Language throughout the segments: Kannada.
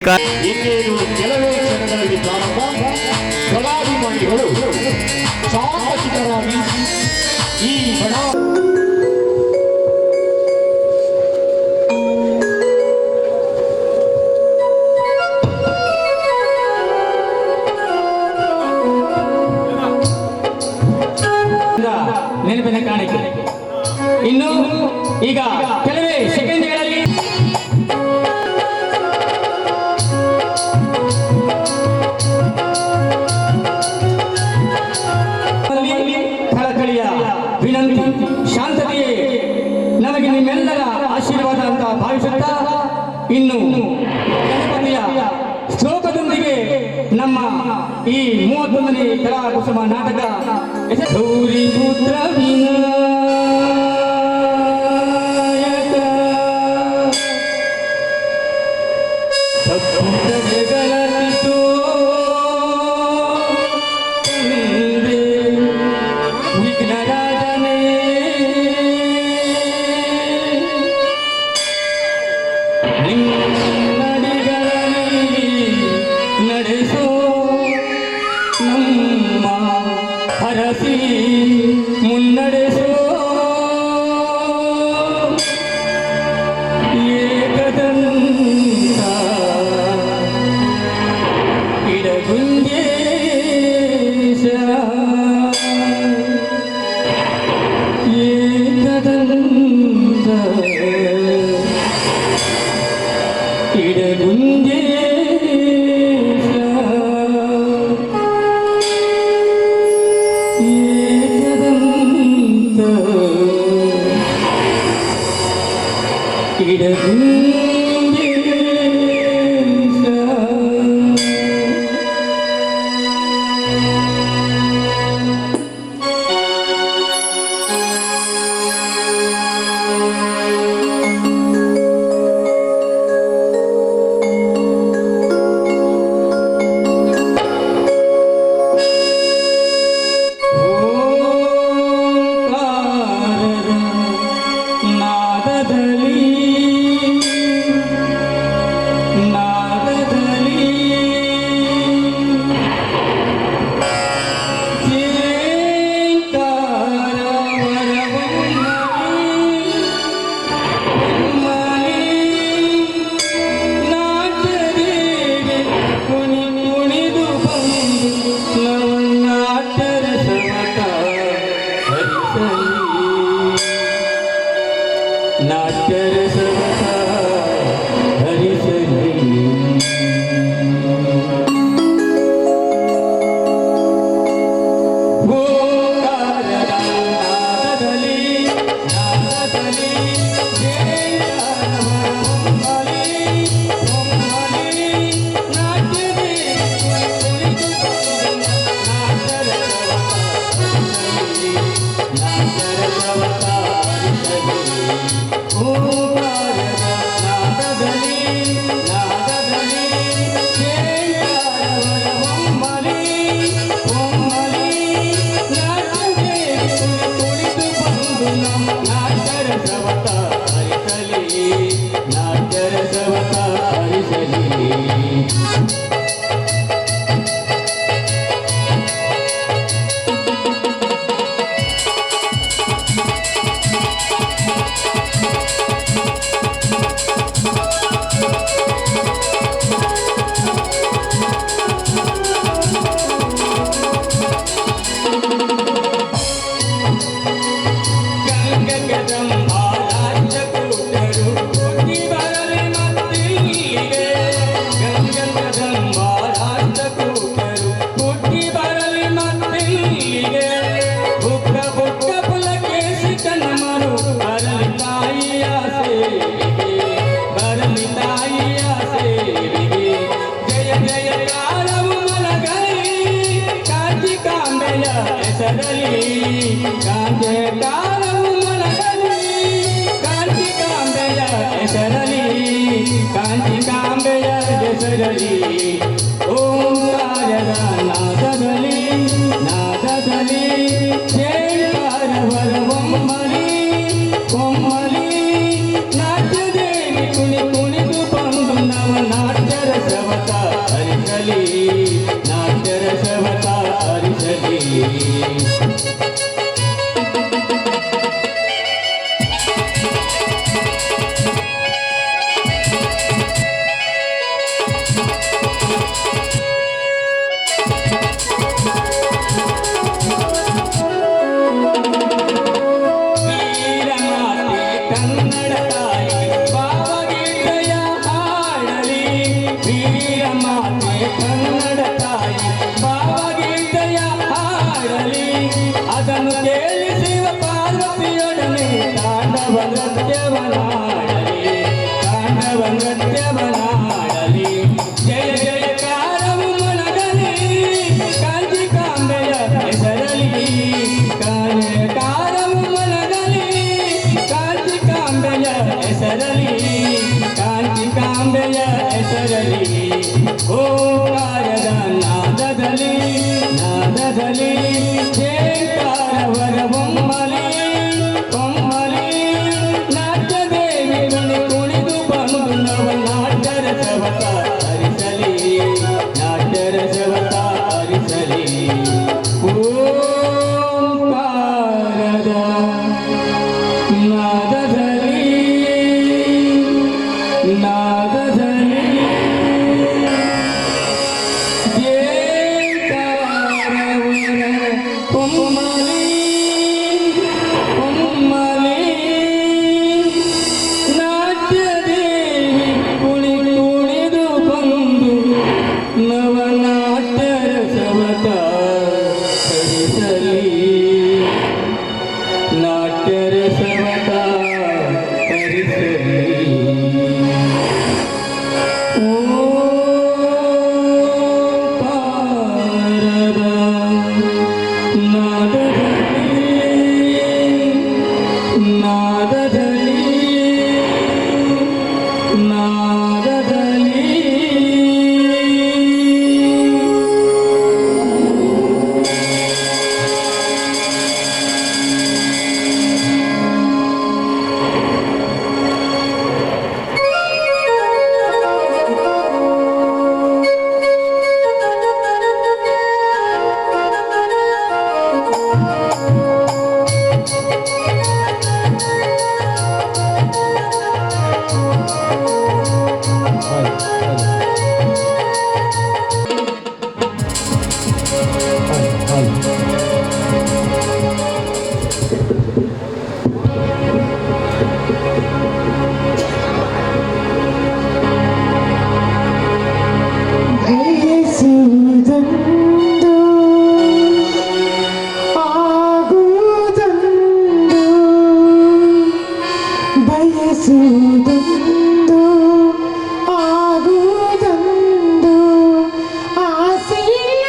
ಇನ್ನೇನು ಕೆಲವೇ ಕ್ಷಣಗಳಲ್ಲಿ ಪ್ರಾರಂಭ. ಕಲಾಭಿಮಾನಿಗಳು ಚಾಮಚಿತರಾಗಿ ಈ ಬಡ ನೆನಪಿನ ಕಾಣಿಕೆ. ಇನ್ನು ಈಗ ಕೆಲವೇ ಸೆಕೆಂಡ್ಗಳಲ್ಲಿ ಕಳಕಳಿಯ ವಿನಂತಿ, ಶಾಂತತೆಯೇ ನಮಗೆ ನಿಮ್ಮೆಲ್ಲರ ಆಶೀರ್ವಾದ ಅಂತ ಭಾವಿಸುತ್ತಾ ಇನ್ನು ಗಣಪತಿಯ ಶ್ಲೋಕದೊಂದಿಗೆ ನಮ್ಮ ಈ 31ನೇ ಕಲಾ ಕುಸುಮ ನಾಟಕ ಗೌರಿ ಪುತ್ರ ವಿನಾಯಕ ಜಗಲತಿತೋ ವಿಘ್ನರಾಜನೇ ನಡೆಸೋ ನಮ್ಮ ಹರಸಿ ಮುನ್ನಡೆಸೋ ಏಕದಂತ ಇಡಗುಂಜೇಶ ಏಕದಂತ ಇಡಗುಂಜೇಶ ನಾಟ್ಯ ವೀರಮಾತೆ ಕನ್ನಡ ತಾಯಿ ಭಾವಗೀತೆಯ ಹಾಡಲಿ. ವೀರಮಾತೆ ಕನ್ನಡ ತಾಯಿ ಭಾವಗೀತೆಯ ಹಾಡಲಿ. ಅದನ್ನು ಕೇಳಿಸುವ ಪಾರ್ವತಿಯೊಡನೆ ತಾಂಡವ ನೃತ್ಯವನಾಡಲಿ. ತಾಂಡವ ನೃತ್ಯವನಾಡಲಿ. ಜಯ ಜಯಕಾರವು ಮೊಳಗಲಿ. ಕಾಂಚಿಕಾಂಬೆಯ ಹೆಸರಲಿ. ಕಾರವು ಮೊಳಗಲಿ. ಕಾಂಚಿಕಾಂಬೆಯ ಹೆಸರಲಿ. ಕಾಂಚಿಕಾಂಬೆಯ ಹೆಸರಲಿ. ಓಂಕಾರದ ನಾದದಲ್ಲಿ ನಾದದಲ್ಲಿ ಜಯಕಾರವರ ಬೊಮ್ಮಲಿ ಬೊಮ್ಮಲಿ. ನಾಟ್ಯ ದೇವಿ ಕುಣಿದು ಬಂದು ನವ ನಾಟ್ಯ ರಸವತ ಹರಿಸಲಿ. ನಾಟ್ಯ ರಸವತ ಹರಿಸಲಿ. ಓಂಕಾರದ ನಾದದಲ್ಲಿ ನಾದದಲ್ಲಿ ಜಯಕಾರವರ ಬೊಮ್ಮಲಿ ಬೊಮ್ಮಲಿ. ನಾಟ್ಯ ದೇವಿ ಕುಣಿದು ಬಂದು ನವನಾಟ್ಯ ರಸವತ ಹರಿಸಲಿ. ನಾಟ್ಯ ರಸವತ ಹರಿಸಲಿ. ಓಂಕಾರದ ನಾದದಲ್ಲಿ ನಾದದಲ್ಲಿ ನಾದದಲ್ಲಿ. ಬಯಸುವುದೊಂದು ಆಗುವುದೊಂದು. ಬಯಸುವುದೊಂದು ಆಗುವುದೊಂದು. ಆಸೆಯ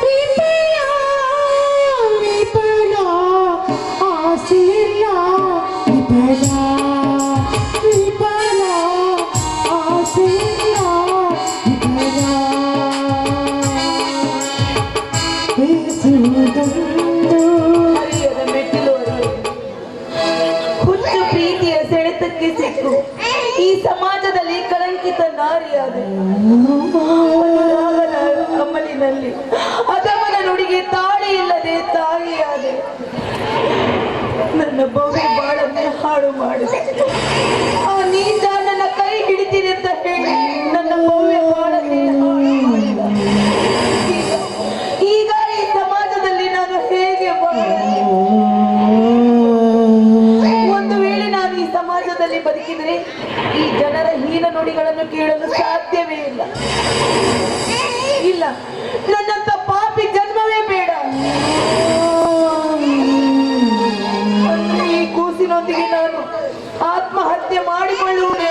ವಿಫಲ ವಿಫಲ. ಆಸೆಯ ವಿಫಲ ವಿಫಲ. ಆಸೆಯ ವಿಫಲ. ಹರಿಯದ ಮೆಟ್ಟಿಲು ಹುಚ್ಚು ಪ್ರೀತಿಯ ಸೆಳೆತಕ್ಕೆ ಸಿಕ್ಕು ಈ ಸಮಾಜದಲ್ಲಿ ಕಳಂಕಿತ ನಾರಿಯಾದೆ. ಅನುರಾಗದ ಅಮಲಿನಲ್ಲಿ ಅದಮನ ನುಡಿಗೆ ತಾಳಿ ಇಲ್ಲದೆ ತಾಯಿಯಾದೆ. ನನ್ನ ಭವ್ಯ ಬಾಳನ್ನೇ ಹಾಳು ಮಾಡಿದೆ. ಆ ನೀಚ ನನ್ನ ಕೈ ಹಿಡಿತೀನಿ ಅಂತ ಹೇಳಿ ನನ್ನ ಭವ್ಯ ಬಾಳನ್ನೇ ಹಾಳು ಮಾಡಿದ. ಈಗ ಈ ಸಮಾಜದಲ್ಲಿ ನಾನು ಹೇಗೆ ಬಾಳಲಿ? ಒಂದು ವೇಳೆ ನಾನು ಈ ಸಮಾಜದಲ್ಲಿ ಬದುಕಿದರೆ ಈ ಜನರ ಹೀನ ನುಡಿಗಳನ್ನು ಕೇಳಲು ಸಾಧ್ಯವೇ ಇಲ್ಲ. ಇಲ್ಲ, ನನ್ನಂತ ಪಾಪಿ ಜನ್ಮವೇ ಬೇಡ. ಈ ಕೂಸಿನೊಂದಿಗೆ ನಾನು ಆತ್ಮಹತ್ಯೆ ಮಾಡಿಕೊಳ್ಳುವುದೇ.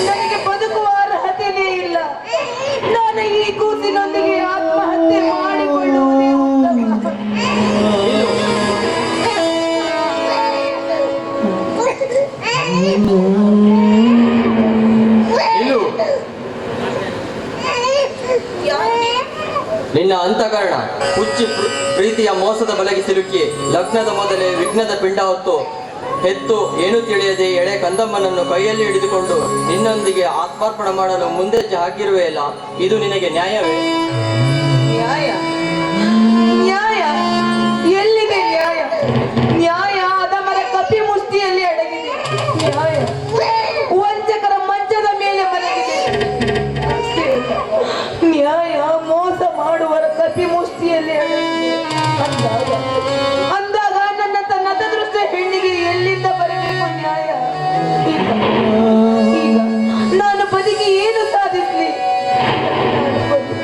ನನಗೆ ಬದುಕುವ ಅರ್ಹತೆಯೇ ಇಲ್ಲ. ನಾನು ಈ ಕೂಸಿನೊಂದಿಗೆ ಆತ್ಮಹತ್ಯೆ ಮಾಡಿಕೊಳ್ಳುವುದೇ ಉತ್ತಮ. ನಿನ್ನ ಅಂತಃಕರಣ ಹುಚ್ಚಿ ಪ್ರೀತಿಯ ಮೋಸದ ಬಲೆಗೆ ಸಿಲುಕಿ ಲಗ್ನದ ಮೊದಲೇ ವಿಘ್ನದ ಪಿಂಡ ಹೊತ್ತು ಹೆತ್ತು ಏನು ತಿಳಿಯದೆ ಎಳೆ ಕಂದಮ್ಮನನ್ನು ಕೈಯಲ್ಲಿ ಹಿಡಿದುಕೊಂಡು ನಿನ್ನೊಂದಿಗೆ ಆತ್ಮಾರ್ಪಣೆ ಮಾಡಲು ಮುಂದೆಜ್ಜೆ ಹಾಕಿರುವೆಯಲ್ಲ, ಇದು ನಿನಗೆ ನ್ಯಾಯವೇ? ನ್ಯಾಯ ನ್ಯಾಯ ಎಲ್ಲಿದೆ ನ್ಯಾಯ? ನ್ಯಾಯ ಅದಮರ ಕಪಿ ಮುಷ್ಟಿಯಲ್ಲಿ ಅಡಗಿದೆ. ನ್ಯಾಯ ವಂಚಕರ ಮಂಚದ ಮೇಲೆ ಮಲಗಿದೆ. ಬದುಕಿ ಏನು ಸಾಧಿಸ್ಲಿ?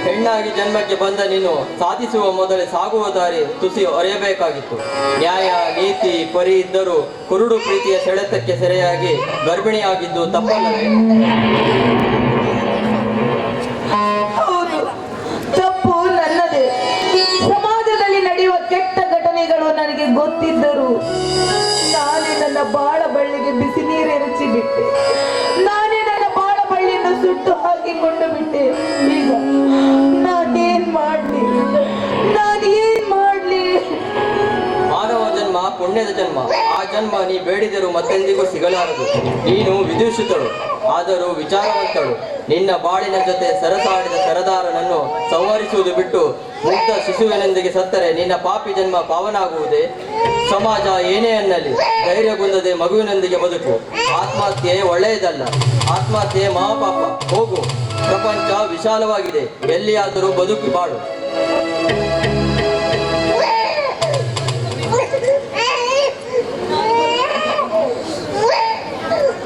ಹೆಣ್ಣಾಗಿ ಜನ್ಮಕ್ಕೆ ಬಂದ ನೀನು ಸಾಧಿಸುವ ಮೊದಲೇ ಸಾಗುವ ದಾರಿ ತುಸಿ ಅರಿಯಬೇಕಾಗಿತ್ತು. ನ್ಯಾಯ ನೀತಿ ಪರಿ ಇದ್ದರೂ ಕುರುಡು ಪ್ರೀತಿಯ ಸೆಳೆತಕ್ಕೆ ಸೆರೆಯಾಗಿ ಗರ್ಭಿಣಿಯಾಗಿದ್ದು ತಪ್ಪಲ್ಲವೇ? ಹೌದು, ತಪ್ಪು ನನ್ನದೇ. ಸಮಾಜದಲ್ಲಿ ನಡೆಯುವ ಕೆಟ್ಟ ಘಟನೆಗಳು ನನಗೆ ಗೊತ್ತಿದ್ದರು ನಾನೇ ನನ್ನ ಬಾಳ ಬಳ್ಳಿಗೆ ಬಿಸಿ ನೀರು ಎರಚಿ ಬಿಟ್ಟೆ. ನಾನೇ ನನ್ನ ಬಾಳ ಬಳ್ಳಿಯನ್ನು ಸುಟ್ಟು ಹಾಕಿಕೊಂಡು ಬಿಟ್ಟೆ. ಈಗ ನಾನೇನ್ ಮಾಡ್ಲಿ? ಮಾನವ ಜನ್ಮ ಪುಣ್ಯದ ಜನ್ಮ. ಆ ಜನ್ಮ ನೀ ಬೇಡಿದರೂ ಮತ್ತೆಂದಿಗೂ ಸಿಗಲಾರದು. ನೀನು ವಿದೂಷಿತಳು, ಆದರೂ ವಿಚಾರವಂತಳು. ನಿನ್ನ ಬಾಳಿನ ಜೊತೆ ಸರಸಾಡಿದ ಸರದಾರನನ್ನು ಸಂಹರಿಸುವುದು ಬಿಟ್ಟು ಮುಗ್ಧ ಶಿಶುವಿನೊಂದಿಗೆ ಸತ್ತರೆ ನಿನ್ನ ಪಾಪಿ ಜನ್ಮ ಪಾವನಾಗುವುದೇ? ಸಮಾಜ ಏನೇ ಅನ್ನಲಿ ಧೈರ್ಯಗುಂದದೆ ಮಗುವಿನೊಂದಿಗೆ ಬದುಕು. ಆತ್ಮಹತ್ಯೆ ಒಳ್ಳೆಯದಲ್ಲ, ಆತ್ಮಹತ್ಯೆ ಮಹಾಪಾಪ. ಹೋಗು, ಪ್ರಪಂಚ ವಿಶಾಲವಾಗಿದೆ, ಎಲ್ಲಿಯಾದರೂ ಬದುಕಿ ಬಾಳು.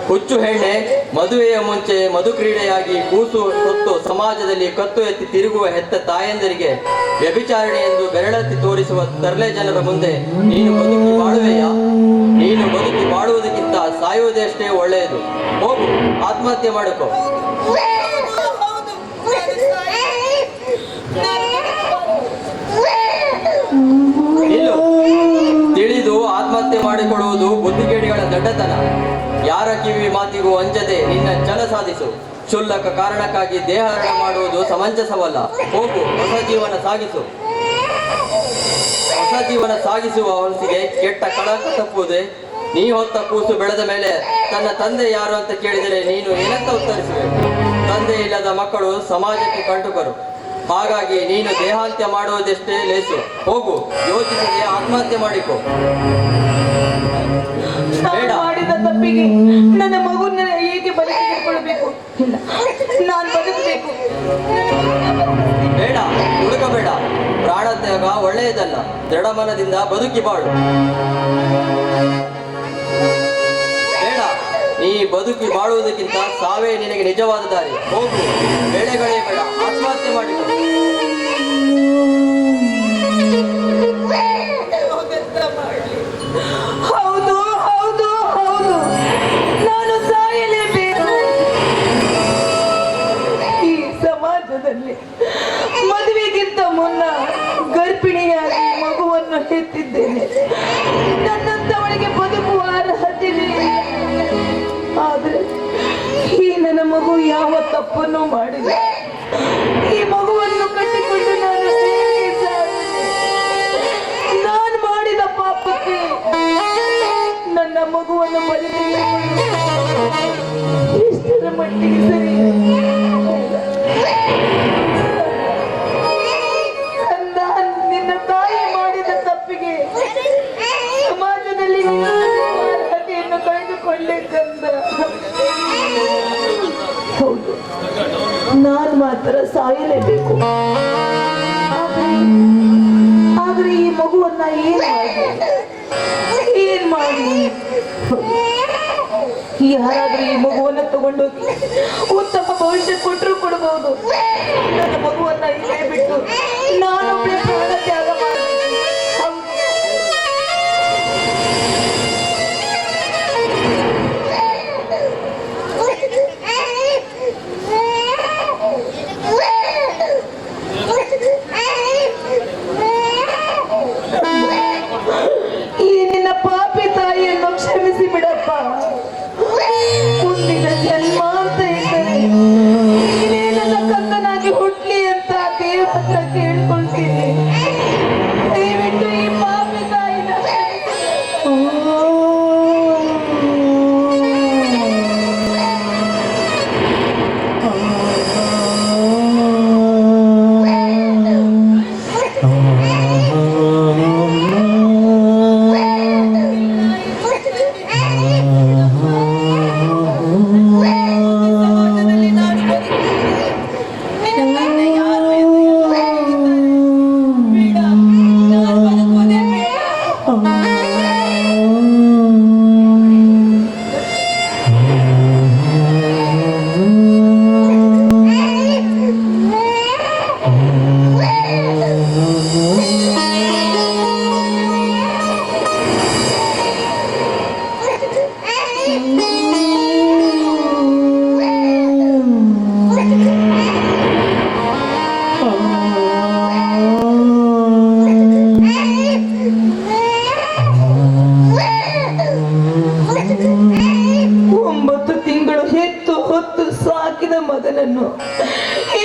ಹುಚ್ಚು ಹೆಣ್ಣೆ, ಮದುವೆಯ ಮುಂಚೆ ಮಧು ಕ್ರೀಡೆಯಾಗಿ ಕೂಸು ಹೊತ್ತು ಸಮಾಜದಲ್ಲಿ ಕತ್ತು ಎತ್ತಿ ತಿರುಗುವ ಹೆತ್ತ ತಾಯಂದರಿಗೆ ವ್ಯಭಿಚಾರಣೆ ಎಂದು ಬೆರಳೆತ್ತಿ ತೋರಿಸುವ ತರಲೆ ಜನರ ಮುಂದೆ ನೀನು ಬದುಕಿ ಬಾಳುವೆಯಾ? ನೀನು ಬದುಕಿ ಬಾಳುವುದಕ್ಕಿಂತ ಸಾಯುವುದೇ ಅಷ್ಟೇ ಒಳ್ಳೆಯದು. ಹೋಗು, ಆತ್ಮಹತ್ಯೆ ಮಾಡಿಕೊ. ನಿಲ್ಲು. ತಿಳಿದು ಆತ್ಮಹತ್ಯೆ ಮಾಡಿಕೊಳ್ಳುವುದು ಬುದ್ಧಿಗೇಡಿಗಳ ದಡ್ಡತನ. ಯಾರ ಕಿವಿ ಮಾತಿಗೂ ಅಂಜದೆ ನಿನ್ನ ಛಲ ಸಾಧಿಸು. ಕ್ಷುಲ್ಲಕ ಕಾರಣಕ್ಕಾಗಿ ದೇಹರಣ ಮಾಡುವುದು ಸಮಂಜಸವಲ್ಲ. ಹೋಗು, ಹೊಸ ಜೀವನ ಸಾಗಿಸು. ಹೊಸ ಜೀವನ ಸಾಗಿಸುವ ಮನಸ್ಸಿಗೆ ಕೆಟ್ಟ ಕಳಂಕ ತಪ್ಪುವುದೇ? ನೀ ಹೊತ್ತ ಕೂಸು ಬೆಳೆದ ಮೇಲೆ ತನ್ನ ತಂದೆ ಯಾರು ಅಂತ ಕೇಳಿದರೆ ನೀನು ಏನಂತ ಉತ್ತರಿಸುವೆ? ತಂದೆ ಇಲ್ಲದ ಮಕ್ಕಳು ಸಮಾಜಕ್ಕೆ ಕಂಟುಕರು. ಹಾಗಾಗಿ ನೀನು ದೇಹಾಂತ್ಯ ಮಾಡುವುದೆಷ್ಟೇ ಲೇಸು. ಹೋಗು, ಯೋಚಿಸದೆ ಆತ್ಮಹತ್ಯೆ ಮಾಡಿಕೊ. ಬೇಡ. ಮಾಡಿದ ತಪ್ಪಿಗೆ ನನ್ನ ಮಗುನ ಹೇಗೆ ಬಲಿ ತೆಗೆದುಕೊಳ್ಳಬೇಕು? ಇಲ್ಲ, ನಾನು ಬದುಕಬೇಕು. ಬೇಡ, ಹುಡುಕಬೇಡ. ಪ್ರಾಣತ್ಯಾಗ ಒಳ್ಳೆಯದಲ್ಲ. ದೃಢ ಮನದಿಂದ ಬದುಕಿ ಬಾಳು. ಬೇಡ, ನೀ ಬದುಕಿ ಬಾಳುವುದಕ್ಕಿಂತ ಸಾವೇ ನಿನಗೆ ನಿಜವಾದ ದಾರಿ. ಹೋಗು, ಬೇಳೆಗಳೇ ಬೇಡ, ಆತ್ಮಹತ್ಯೆ ಮಾಡಿಕೊ. ಹೌದು ಹೌದು ಹೌದು, ನಾನು ಸಾಯಲೇಬೇಕು. ಈ ಸಮಾಜದಲ್ಲಿ ಮದುವೆಗಿಂತ ಮುನ್ನ ಗರ್ಭಿಣಿಯಾಗಿ ಮಗುವನ್ನು ಹೆತ್ತಿದ್ದೇನೆ. ನನ್ನಂತವಳಿಗೆ ಬದುಕುವ ಅರ್ಹತೆ ಇಲ್ಲ. ಆದರೆ ಈ ನನ್ನ ಮಗು ಯಾವ ತಪ್ಪನ್ನು ಮಾಡಿಲ್ಲ. ಈ ಮಗುವನ್ನು ಕಟ್ಟಿಕೊಂಡು ನಾನು ಹೇಗೆ ಸಾಯಲಿ? ನಾನು ಮಾಡಿದ ಪಾಪಕ್ಕೆ ನನ್ನ ಮಗುವನ್ನು ಬಲಿ ಎಷ್ಟರ ಮಟ್ಟಿಗೆ ಸರಿ? ಕಂದ, ನಿನ್ನ ತಾಯಿ ಮಾಡಿದ ತಪ್ಪಿಗೆ ಸಮಾಜದಲ್ಲಿ ಅರ್ಹತೆಯನ್ನು ಕಳೆದುಕೊಂಡೆ ಕಂದ. ಹೌದು, ನಾನು ಮಾತ್ರ ಸಾಯಲೇಬೇಕು. ಆದ್ರೆ ಈ ಮಗುವನ್ನ ಏನ್ ಮಾಡಿ ಯಾರಾದ್ರೂ ಈ ಮಗುವನ್ನ ತಗೊಂಡೋಗಿ ಉತ್ತಮ ಭವಿಷ್ಯ ಕೊಟ್ಟರು ಕೊಡಬಹುದು. ನನ್ನ ಮಗುವನ್ನ ಇಲ್ಲೇ ಬಿಟ್ಟು ನಾನೊಬ್ಬಳೆ ಪ್ರಾಣ ತ್ಯಾಗ ಮಾಡಬೇಕು. ಈ ನಿನ್ನ ಪಾಪಿ ತಾಯಿಯನ್ನು ಕ್ಷಮಿಸಿ ಬಿಡಪ್ಪ. ಮುಂದಿನ ಜನ್ಮ ಅಂತ ಇದ್ದರೆ ನೀನೇ ನನ್ನ ಕಂದನಾಗಿ ಹುಟ್ಲಿ ಅಂತ ದೇವ್ರ ಹತ್ರ ಕೇಳ್ಕೊಳ್ತೀನಿ.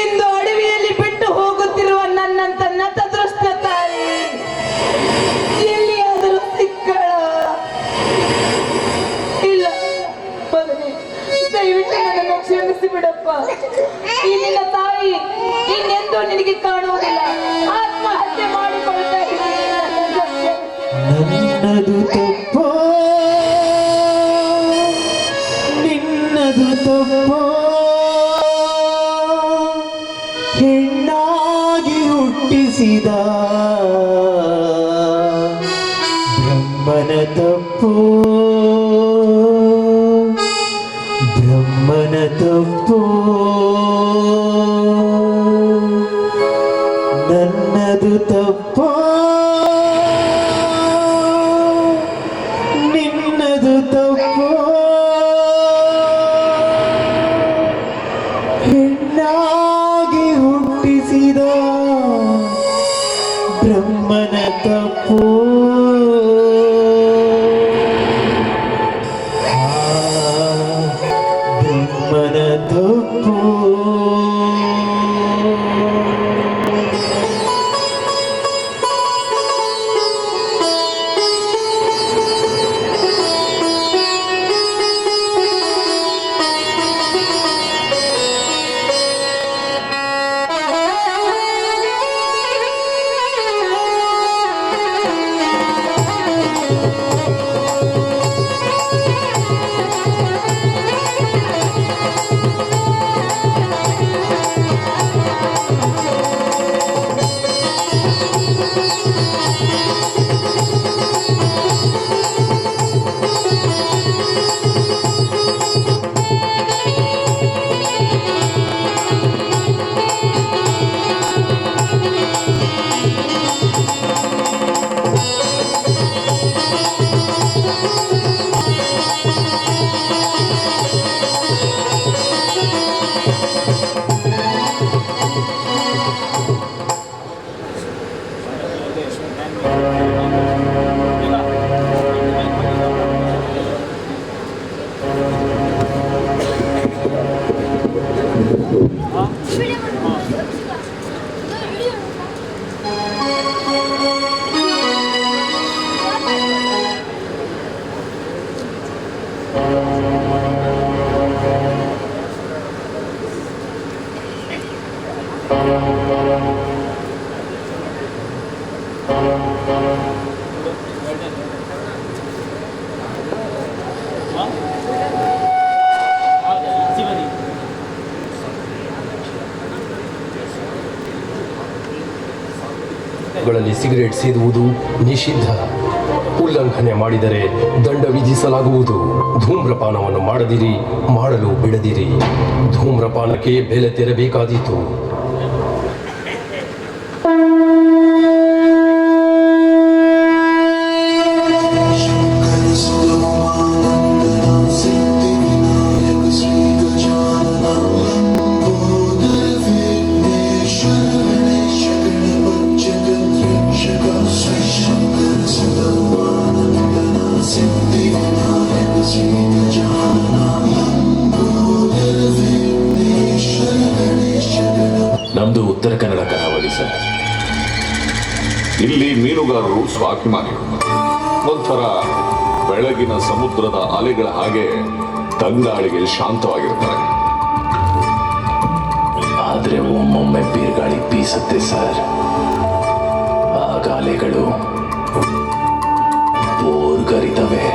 ಇಂದು ಅಡವಿಯಲ್ಲಿ ಬಿಟ್ಟು ಹೋಗುತ್ತಿರುವ ನನ್ನಂತ ನತದೃಷ್ಟ ತಾಯಿ ಎಲ್ಲಿಯಾದರೂ ಸಿಕ್ಕಳ? ಇಲ್ಲ ಮಗನೇ, ದಯವಿಟ್ಟು ನನ್ನನ್ನು ಕ್ಷಮಿಸಿ ಬಿಡಪ್ಪ. ಈ ನಿನ್ನ ತಾಯಿ ಇನ್ನೆಂದೂ ನಿನಗೆ ಕಾಣುವುದಿಲ್ಲ. ಆತ್ಮಹತ್ಯೆ ಮಾಡಿಕೊಳ್ತಾ ಇದ್ದೀನಿ. ನನ್ನದು ತಪ್ಪೋ ನಿನ್ನದು ತಪ್ಪೋ, ಹೆಣ್ಣಾಗಿ ಹುಟ್ಟಿಸಿದ ಬ್ರಹ್ಮನ ತಪ್ಪೋ, ಬ್ರಹ್ಮನ ತಪ್ಪೋ, ನನ್ನದು ತಪ್ಪೋ ನಿನ್ನದು ತಪ್ಪೋ, ಹೆಣ್ಣಾಗಿ ಹುಟ್ಟಿಸಿದ ಬ್ರಹ್ಮನ ತಪ್ಪೋ, ಬ್ರಹ್ಮನ ತಪ್ಪೋ. ಗಳಲ್ಲಿ ಸಿಗರೇಟ್ ಸೇದುವುದು ನಿಷಿದ್ಧ. ಉಲ್ಲಂಘನೆ ಮಾಡಿದರೆ ದಂಡ ವಿಧಿಸಲಾಗುವುದು. ಧೂಮ್ರಪಾನವನ್ನು ಮಾಡದಿರಿ, ಮಾಡಲು ಬಿಡದಿರಿ. ಧೂಮ್ರಪಾನಕ್ಕೆ ಬೆಲೆ ತೆರಬೇಕಾದೀತು. ನಮ್ದು ಉತ್ತರ ಕನ್ನಡ ಕರಾವಳಿ ಸರ್. ಇಲ್ಲಿ ಮೀನುಗಾರರು ಸ್ವಾಭಿಮಾನಿಗಳು. ಒಂಥರ ಬೆಳಗಿನ ಸಮುದ್ರದ ಅಲೆಗಳ ಹಾಗೆ ತಂಗಾಳಿಗೆ ಶಾಂತವಾಗಿರ್ತಾರೆ. ಆದ್ರೆ ಒಮ್ಮೊಮ್ಮೆ ಬೀರ್ಗಾಳಿ ಬೀಸುತ್ತೆ ಸರ್. ಆಗ ಅಲೆಗಳು ಬೋರ್ಗರಿತವೆ.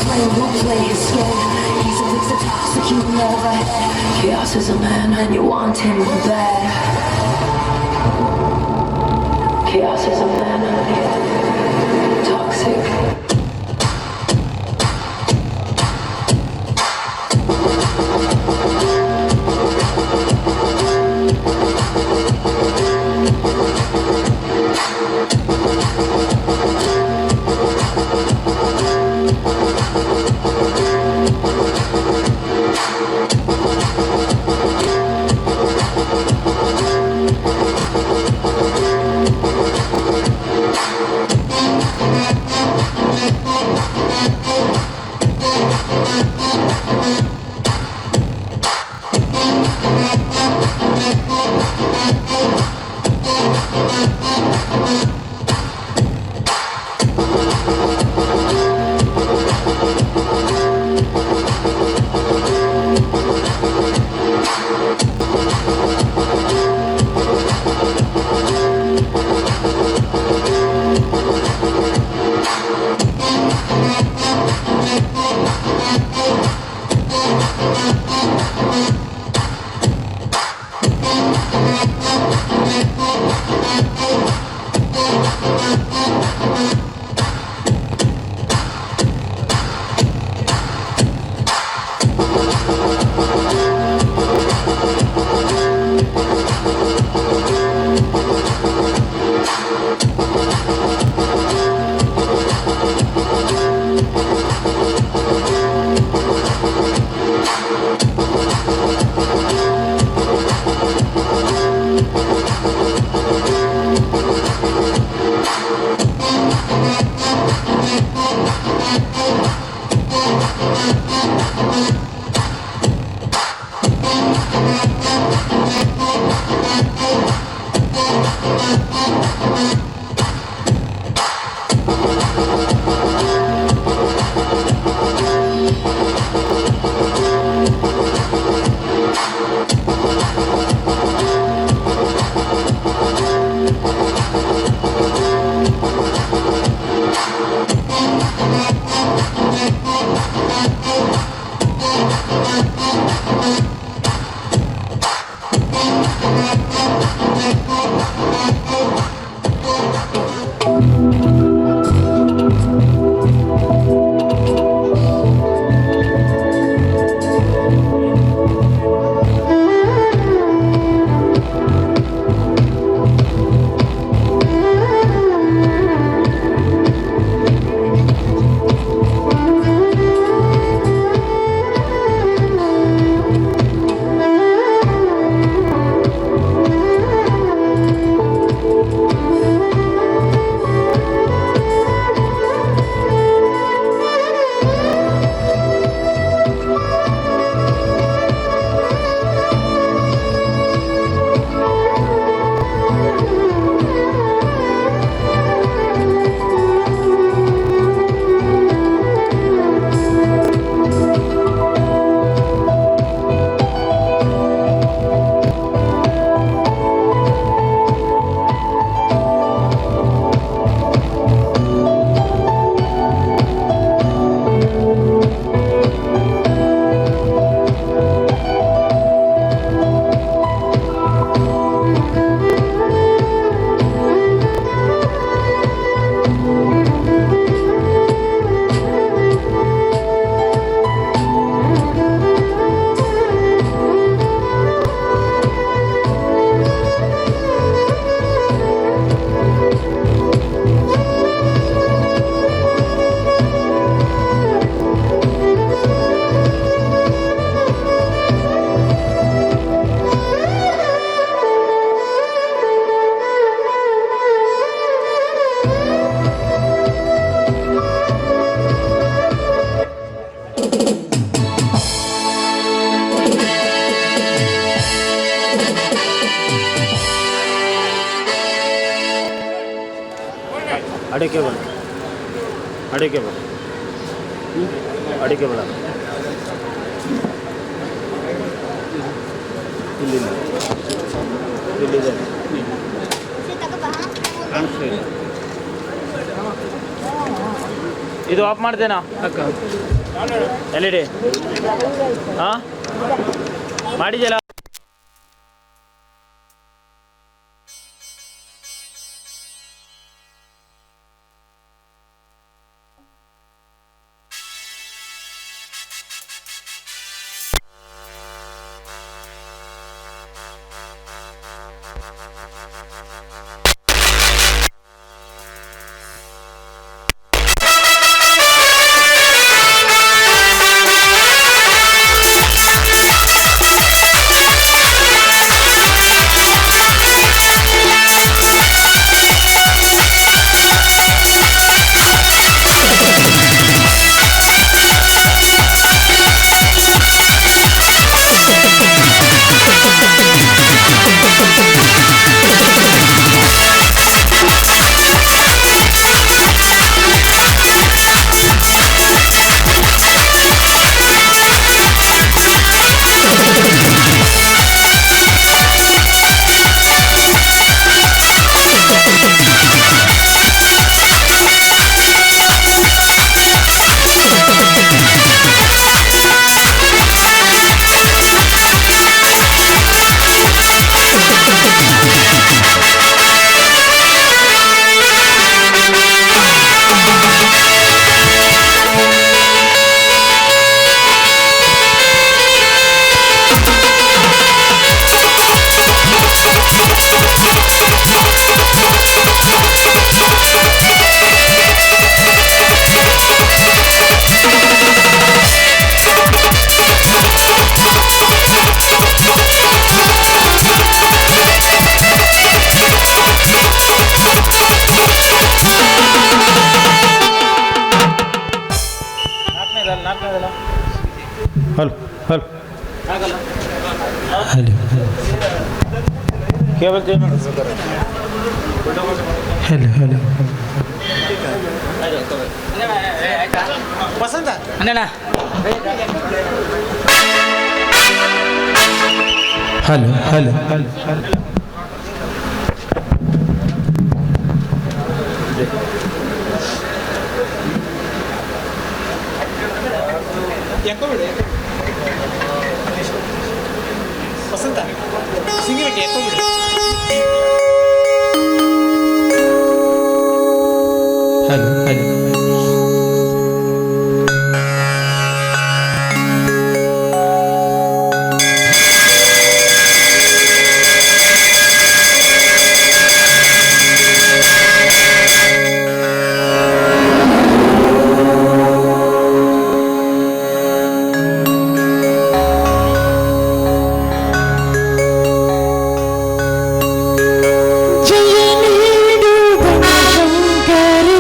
Slayer won't play his scared. He's a fix a toxic, you never had. Chaos is a man and you want him bad. Chaos is a man and toxic. ಅಡಿಕೆ ಬೇಡ, ಅಡಿಕೆ ಬೇಡ, ಅಡಿಕೆ ಬೇಡ. ಇಲ್ಲಿದೆ ಕಾಣಿಸ್ತಾ ಇದೆ. ಇದು ಆಫ್ ಮಾಡ್ತೇನಾ ಅಕ್ಕ LED ಹಾಂ ಮಾಡಿದ್ಯಲ್ಲ. Hello hello hello cable change hello hello Vasanth ಅಣ್ಣ ಹಲೋ ಹಲೋ ಹಲೋ ಯಾಕೋ ಬಿಡಿ ವಸಂತ ಸಿಂಗಿಬಿಟ್ಟು ಯಾಕೋ ಬಿಡಿ ಹಲೋ ಹಲೋ ಜಯ ನೀಡು ಬನಶಂಕರಿ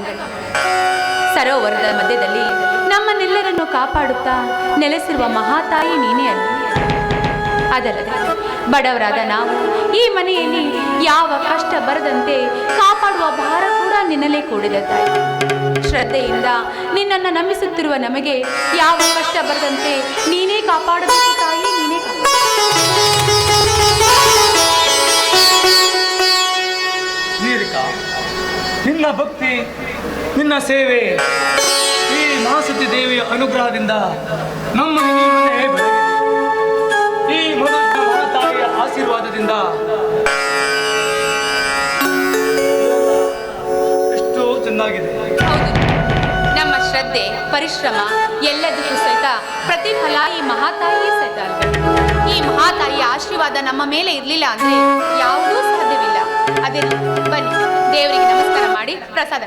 ಮಂಗಲ. ಸರೋವರದ ಮಧ್ಯದಲ್ಲಿ ನಮ್ಮನ್ನೆಲ್ಲರನ್ನು ಕಾಪಾಡುತ್ತಾ ನೆಲೆಸಿರುವ ಮಹಾತಾಯಿ ನೀನೇ ಅಲ್ಲ. ಅದಲ್ಲದೆ ಬಡವರಾದ ನಾವು ಈ ಮನೆಯಲ್ಲಿ ಯಾವ ಕಷ್ಟ ಬರದಂತೆ ಕಾಪಾಡುವ ಭಾರ ಕೂಡ ನಿನ್ನಲ್ಲೇ ಕೂಡಿದೆ ತಾಯಿ. ಶ್ರದ್ಧೆಯಿಂದ ನಿನ್ನನ್ನು ನಂಬಿಸುತ್ತಿರುವ ನಮಗೆ ಯಾವ ಕಷ್ಟ ಬರದಂತೆ ನೀನೇ ಕಾಪಾಡಬೇಕು ತಾಯಿ, ನೀನೇ ನೀರಿಕಾ, ನಿನ್ನ ಭಕ್ತಿ, ನಿನ್ನ ಸೇವೆ, ಈ ಮಹಾಸತಿ ದೇವಿಯ ಅನುಗ್ರಹದಿಂದ ನಮ್ಮ ಮನೆ ಬೆಳಗಿದೆ. ಈ ಮನುಷ್ಯ ಮಹಾತಾಯಿಯ ಆಶೀರ್ವಾದದಿಂದ ಎಷ್ಟೋ ಚೆನ್ನಾಗಿದೆ. ಹೌದು, ನಮ್ಮ ಶ್ರದ್ಧೆ ಪರಿಶ್ರಮ ಎಲ್ಲದಕ್ಕೂ ಸಹಿತ ಪ್ರತಿಫಲ ಈ ಮಹಾತಾಯಿಯೇ ಸಹಿತ ಅಲ್ವೇ. ಈ ಮಹಾತಾಯಿಯ ಆಶೀರ್ವಾದ ನಮ್ಮ ಮೇಲೆ ಇರಲಿಲ್ಲ ಅಂದ್ರೆ ಯಾವುದೂ ಸಾಧ್ಯವಿಲ್ಲ. ಅದೇ ಬನ್ನಿ ದೇವರಿಗೆ ನಮಸ್ಕಾರ ಮಾಡಿ ಪ್ರಸಾದ.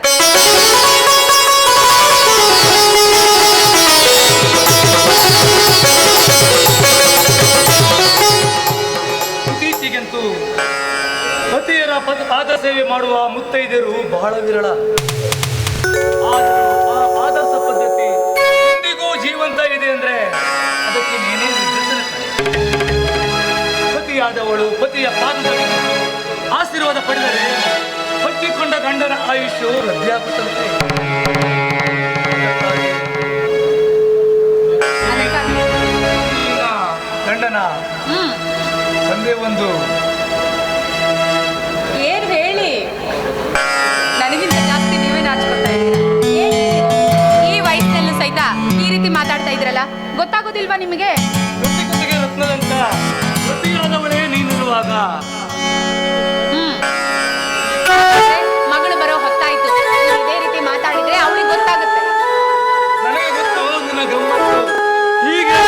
ಇತ್ತೀಚೆಗಂತೂ ಪತಿಯರ ಪಾದ ಸೇವೆ ಮಾಡುವ ಮುತ್ತೈದೆಯರು ಬಹಳ ವಿರಳ. ಆದರೂ ಆ ಆದರ್ಶ ಪದ್ಧತಿ ಇಂದಿಗೂ ಜೀವಂತ ಇದೆ ಅಂದ್ರೆ ಅದಕ್ಕೆ ನೀನೇ ನಿದರ್ಶನ. ಪತಿಯಾದವಳು ಪತಿಯ ಪಾದದಲ್ಲಿ ಆಶೀರ್ವಾದ ಪಡೆದರೆ ಹತ್ತಿಕೊಂಡ ಗಂಡನ ಆಯುಷ್ಯು ವೃದ್ಧಿಯಾಗುತ್ತಂತೆ. ಗಂಡನ ಒಂದೇ ಒಂದು ಏನ್ ಹೇಳಿ, ನನಗಿಂತ ಜಾಸ್ತಿ ನೀವೇ ನಾಚ್ಕೊಳ್ತಾ ಇದ್ದೀರಾ. ಈ ವಯಸ್ಸಿನಲ್ಲೂ ಸಹಿತ ಈ ರೀತಿ ಮಾತಾಡ್ತಾ ಇದ್ರಲ್ಲ, ಗೊತ್ತಾಗೋದಿಲ್ವಾ ನಿಮಗೆ? ರೊಟ್ಟಿಗೆ ರತ್ನದಂತ ಪ್ರತಿಯಾದವಳೇ ನೀನಿರುವಾಗ ಮಗಳು ಬರೋ ಹೊತ್ತಾಯ್ತು. ಇದೇ ರೀತಿ ಮಾತಾಡಿದ್ರೆ ಅವಳಿಗೆ ಗೊತ್ತಾಗುತ್ತೆ. ನನಗೆ ಗೊತ್ತು ನಿನ್ನ ಗಮ್ಮತ್ತು. ಹೀಗೆ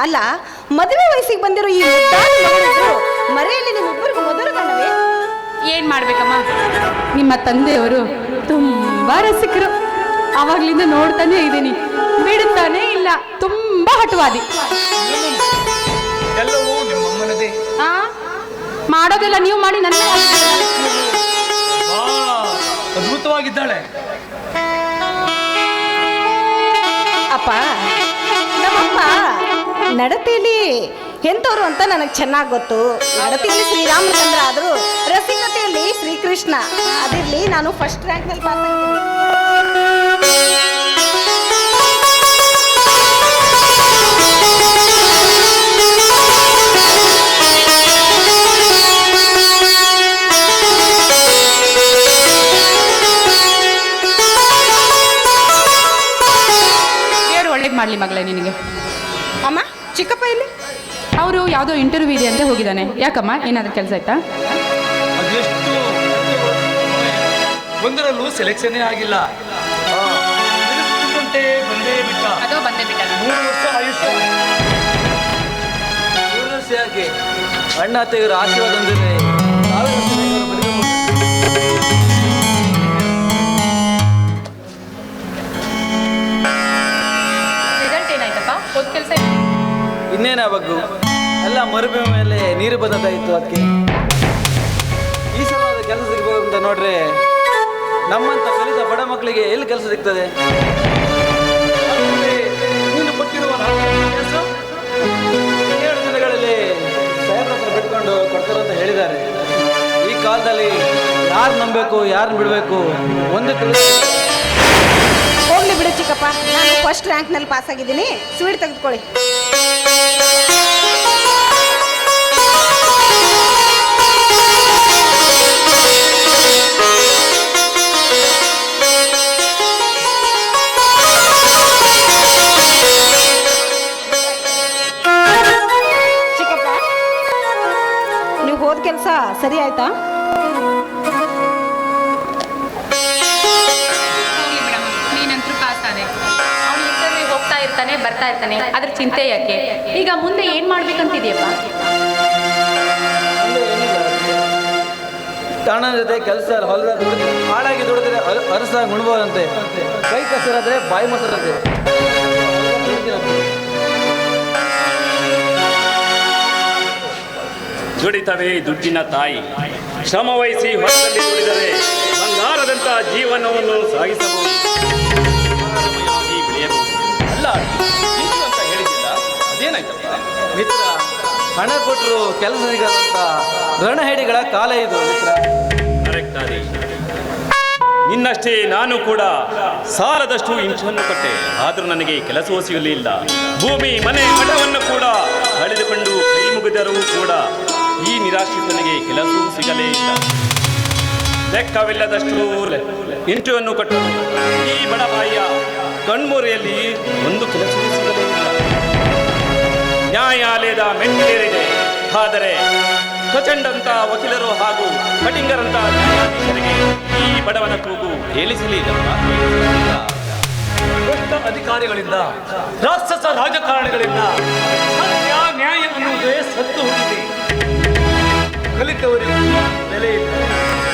ಅಲ್ಲ, ಮದುವೆ ವಯಸ್ಸಿಗೆ ಬಂದಿರೋ ಈ ಮುದ್ದಾದ ಮಗಳಿದ್ರು ಮರೆಯಲ್ಲಿ ನಿಮ್ಮಿಬ್ಬರಿಗೂ ಮೊದಲು ಗಂಡವೇ? ಏನ್ ಮಾಡ್ಬೇಕಮ್ಮ, ನಿಮ್ಮ ತಂದೆಯವರು ತುಂಬಾ ರಸಿಕರು. ಅವಾಗ್ಲಿಂದ ನೋಡ್ತಾನೆ ಇದ್ದೀನಿ, ಬಿಡುತ್ತಾನೆ ಇಲ್ಲ. ತುಂಬಾ ಹಠವಾದಿ. ಎಲ್ಲವೂ ನಿಮ್ಮಮ್ಮನದೇ. ಆ ಮಾಡೋದೆಲ್ಲ ನೀವು ಮಾಡಿ ನನ್ನ ಬಹಳ ಅದ್ಭುತವಾಗಿದ್ದಾಳೆ. ಅಪ್ಪ, ನಮ್ಮಮ್ಮ ನಡತೆಯಲ್ಲಿ ಎಂಥವ್ರು ಅಂತ ನನಗೆ ಚೆನ್ನಾಗಿ ಗೊತ್ತು. ನಡತೆಯಲ್ಲಿ ಶ್ರೀರಾಮಚಂದ್ರ ಆದರೂ ರಸಿಕತೆಯಲ್ಲಿ ಶ್ರೀಕೃಷ್ಣ. ಅದಿರಲಿ, ನಾನು ಫಸ್ಟ್ ರ್ಯಾಂಕ್ನಲ್ಲಿ ಪಾಸ್ ಒಳ್ಳೇದು ಮಾಡ್ಲಿ ಮಗಳೇ ನಿನಗೆ. ಅಮ್ಮ, ಚಿಕ್ಕಪ್ಪ ಇಲ್ಲಿ? ಅವರು ಯಾವುದೋ ಇಂಟರ್ವ್ಯೂ ಇದೆ ಅಂತ ಹೋಗಿದ್ದಾನೆ. ಯಾಕಮ್ಮ, ಏನಾದರೂ ಕೆಲಸ ಆಯ್ತಾ? ಅದೆಷ್ಟು ಒಂದರಲ್ಲೂ ಸೆಲೆಕ್ಷನ್ನೇ ಆಗಿಲ್ಲ. ಬಂದೇ ಬಿಟ್ಟ. ಅದೋ ಬಂದೇ ಬಿಟ್ಟ. 3 ವರ್ಷ ಆಯುಷ್ಯ. 3 ವರ್ಷ ಯಾಕೆ? ಅಣ್ಣ ಅತ್ತೆಯರ ಆಶೀರ್ವಾದ ಅಂದರೆ ರಿಸಲ್ಟ್ ಏನಾಯ್ತಪ್ಪ? ಓದ್ ಕೆಲಸ ಇನ್ನೇನಾಗಬೇಕು, ಎಲ್ಲ ಮರುಭೂಮಿ ಮೇಲೆ ನೀರು ಬಂದದ್ದಾಯಿತು. ಅದಕ್ಕೆ ಈ ಸಲ ಕೆಲಸ ಸಿಗಬೇಕು ಅಂತ ನೋಡ್ರೆ ನಮ್ಮಂತ ಕಲಿತ ಬಡ ಮಕ್ಕಳಿಗೆ ಎಲ್ಲಿ ಕೆಲಸ ಸಿಗ್ತದೆ? ನೀನು ಕೊಟ್ಟಿರುವ ಕೆಲಸ 2 ದಿನಗಳಲ್ಲಿ ಸಾಹೇಬ್ರ ಹತ್ರ ಬಿಟ್ಕೊಂಡು ಕೊಡ್ತಾರಂತ ಹೇಳಿದ್ದಾರೆ. ಈ ಕಾಲದಲ್ಲಿ ಯಾರು ನಂಬಬೇಕು, ಯಾರನ್ನ ಬಿಡಬೇಕು ಒಂದು ಹೋಗ್ಲಿ ಬಿಡು ಚಿಕ್ಕಪ್ಪ, ನಾನು ಫಸ್ಟ್ ರ್ಯಾಂಕ್ನಲ್ಲಿ ಪಾಸ್ ಆಗಿದ್ದೀನಿ. ಸ್ವೀಟ್ ತೆಗೆದುಕೊಳ್ಳಿ. ಚಿಕ್ಕಪ್ಪ, ನೀವು ಹೋದ ಕೆಲಸ ಸರಿ ಆಯ್ತಾ? ನೀನಂತರೂ ಪಾಸ್ ಆದೆ. ಅವನು ಇಂಟರ್ವ್ಯೂ ಹೋಗ್ತಾ ಇರ್ತಾನೆ, ಬರ್ತಾ ಇರ್ತಾನೆ, ಅದ್ರ ಚಿಂತೆ ಯಾಕೆ? ಈಗ ಮುಂದೆ ಏನ್ ಮಾಡ್ಬೇಕಂತಿದ್ಯಪ್ಪ? ಕಾರಣ ಜೊತೆ ಕೆಲಸ ಹೊಲದ ಹಾಳಾಗಿ ದುಡಿದ್ರೆ ಅರಸಾಗಿ ಉಣ್ಬೋದಂತೆ. ಕೈ ಕಸರಾದ್ರೆ ಬಾಯಿ ಮೊಸರಂತೆ. ದುಡಿತವೇ ದುಡ್ಡಿನ ತಾಯಿ. ಶ್ರಮವಹಿಸಿ ಹೊಲದಲ್ಲಿ ದುಡಿದರೆ ಬಂಗಾರದಂಥ ಜೀವನವನ್ನು ಸಾಗಿಸಬಹುದು, ಬೆಳೆಯಬಹುದು. ಅಲ್ಲ ಅಂತ ಹೇಳಿದ್ದಿಲ್ಲ, ಅದೇನಾಯ್ತಪ್ಪ? ಮಿತ್ರ, ಹಣ ಕೊಟ್ಟರು ಕೆಲಸ ಸಿಗದಂತ ರಣಹೇಡಿಗಳ ಕಾಲ ಇದು ಮಿತ್ರ. ಕರೆಕ್ಟ್ ಆದಿ. ನಿನ್ನಷ್ಟೇ ನಾನು ಕೂಡ ಸಾಲದಷ್ಟು ಹಿಂಸೆಯನ್ನು ಕೊಟ್ಟೆ, ಆದರೂ ನನಗೆ ಕೆಲಸವೂ ಸಿಗಲಿಲ್ಲ. ಭೂಮಿ ಮನೆ ಮಠವನ್ನು ಕೂಡ ಕಳೆದುಕೊಂಡು ಕೈ ಮುಗಿದರೂ ಕೂಡ ಈ ನಿರಾಶ್ರಿತನಿಗೆ ಕೆಲಸವೂ ಸಿಗಲೇ ಇಲ್ಲ. ಲೆಕ್ಕವಿಲ್ಲದಷ್ಟು ಇಂಟರ್ವ್ಯೂವನ್ನು ಕೊಟ್ಟರು. ಈ ಬಡಪಾಯಿಯ ಕಣ್ಮೂರೆಯಲ್ಲಿ ಒಂದು ಕೆಲಸವೂ ಸಿಗಲೇ ಇಲ್ಲ. ನ್ಯಾಯಾಲಯದ ಮೆಟ್ಟಿಲೇರಿದೆ, ಆದರೆ ಪ್ರಚಂಡಂತ ವಕೀಲರು ಹಾಗೂ ಕಟಿಂಗರಂತ ನ್ಯಾಯಾಧೀಶರಿಗೆ ಈ ಬಡವನ ಕೂಗು ಕೇಳಿಸಲಿಲ್ಲ. ಭ್ರಷ್ಟ ಅಧಿಕಾರಿಗಳಿಂದ, ರಾಕ್ಷಸ ರಾಜಕಾರಣಿಗಳಿಂದ ಸತ್ಯ ನ್ಯಾಯ ಅನ್ನುವುದೇ ಸತ್ತು ಹೋಗಿದೆ. ಕಲಿತವರಿಗೂ ಬೆಲೆ ಇಲ್ಲ,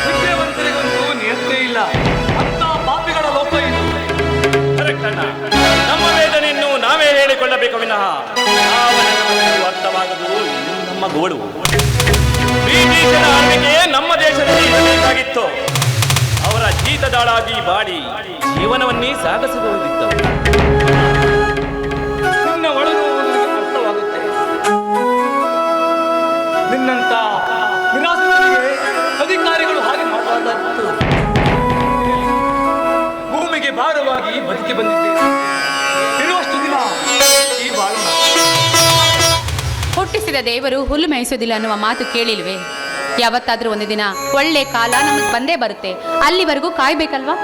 ವಿದ್ಯಾವಂತರಿಗಂತೂ ನಿಯಂತ್ರಣ ಇಲ್ಲ. ಅಂತ ಪಾಪಿಗಳ ಲೋಕ ಇದು. ಕರೆಕ್ಟ್ ಅಣ್ಣ. ನಮ್ಮ ವೇದನೆಯನ್ನು ನಾವೇ ಹೇಳಿಕೊಳ್ಳಬೇಕು ವಿನಃ ಯಾವನಿಗೂ ಅರ್ಥವಾಗದು ನಮ್ಮ ಗೋಳು. ಬ್ರಿಟಿಷರ ಆಳ್ವಿಕೆ ನಮ್ಮ ದೇಶದಲ್ಲಿ ಇರಬೇಕಾಗಿತ್ತು. ಅವರ ಜೀತದಾಳಾಗಿ ಬಾಡಿ ಜೀವನವನ್ನೇ ಸಾಗಿಸಬಹುದಿತ್ತು. ನಿನ್ನ ಒಳಗೂ ಅರ್ಥವಾಗುತ್ತೆ. ನಿನ್ನಂತ ನಿರಾಶ್ರಿತರಿಗೆ ಅಧಿಕಾರಿಗಳು ಹಾಗೆ ಮಾಡಬಾರದಾಗಿತ್ತು. ಭೂಮಿಗೆ ಭಾರವಾಗಿ ಬದುಕಿ ಬಂದಿದ್ದೇನೆ. ಇರುವಷ್ಟು ದಿನ ಈ ಬಾಳು ಹುಟ್ಟಿಸಿದ ದೇವರು ಹುಲ್ಲು ಮೇಯಿಸೋದಿಲ್ಲ ಅನ್ನುವ ಮಾತು ಕೇಳಿಲ್ವೇ? ಯಾವತ್ತಾದ್ರೂ ಒಂದು ದಿನ ಒಳ್ಳೆ ಕಾಲ ನಮಗೆ ಬಂದೇ ಬರುತ್ತೆ. ಅಲ್ಲಿವರೆಗೂ ಕಾಯ್ಬೇಕಲ್ವಾ?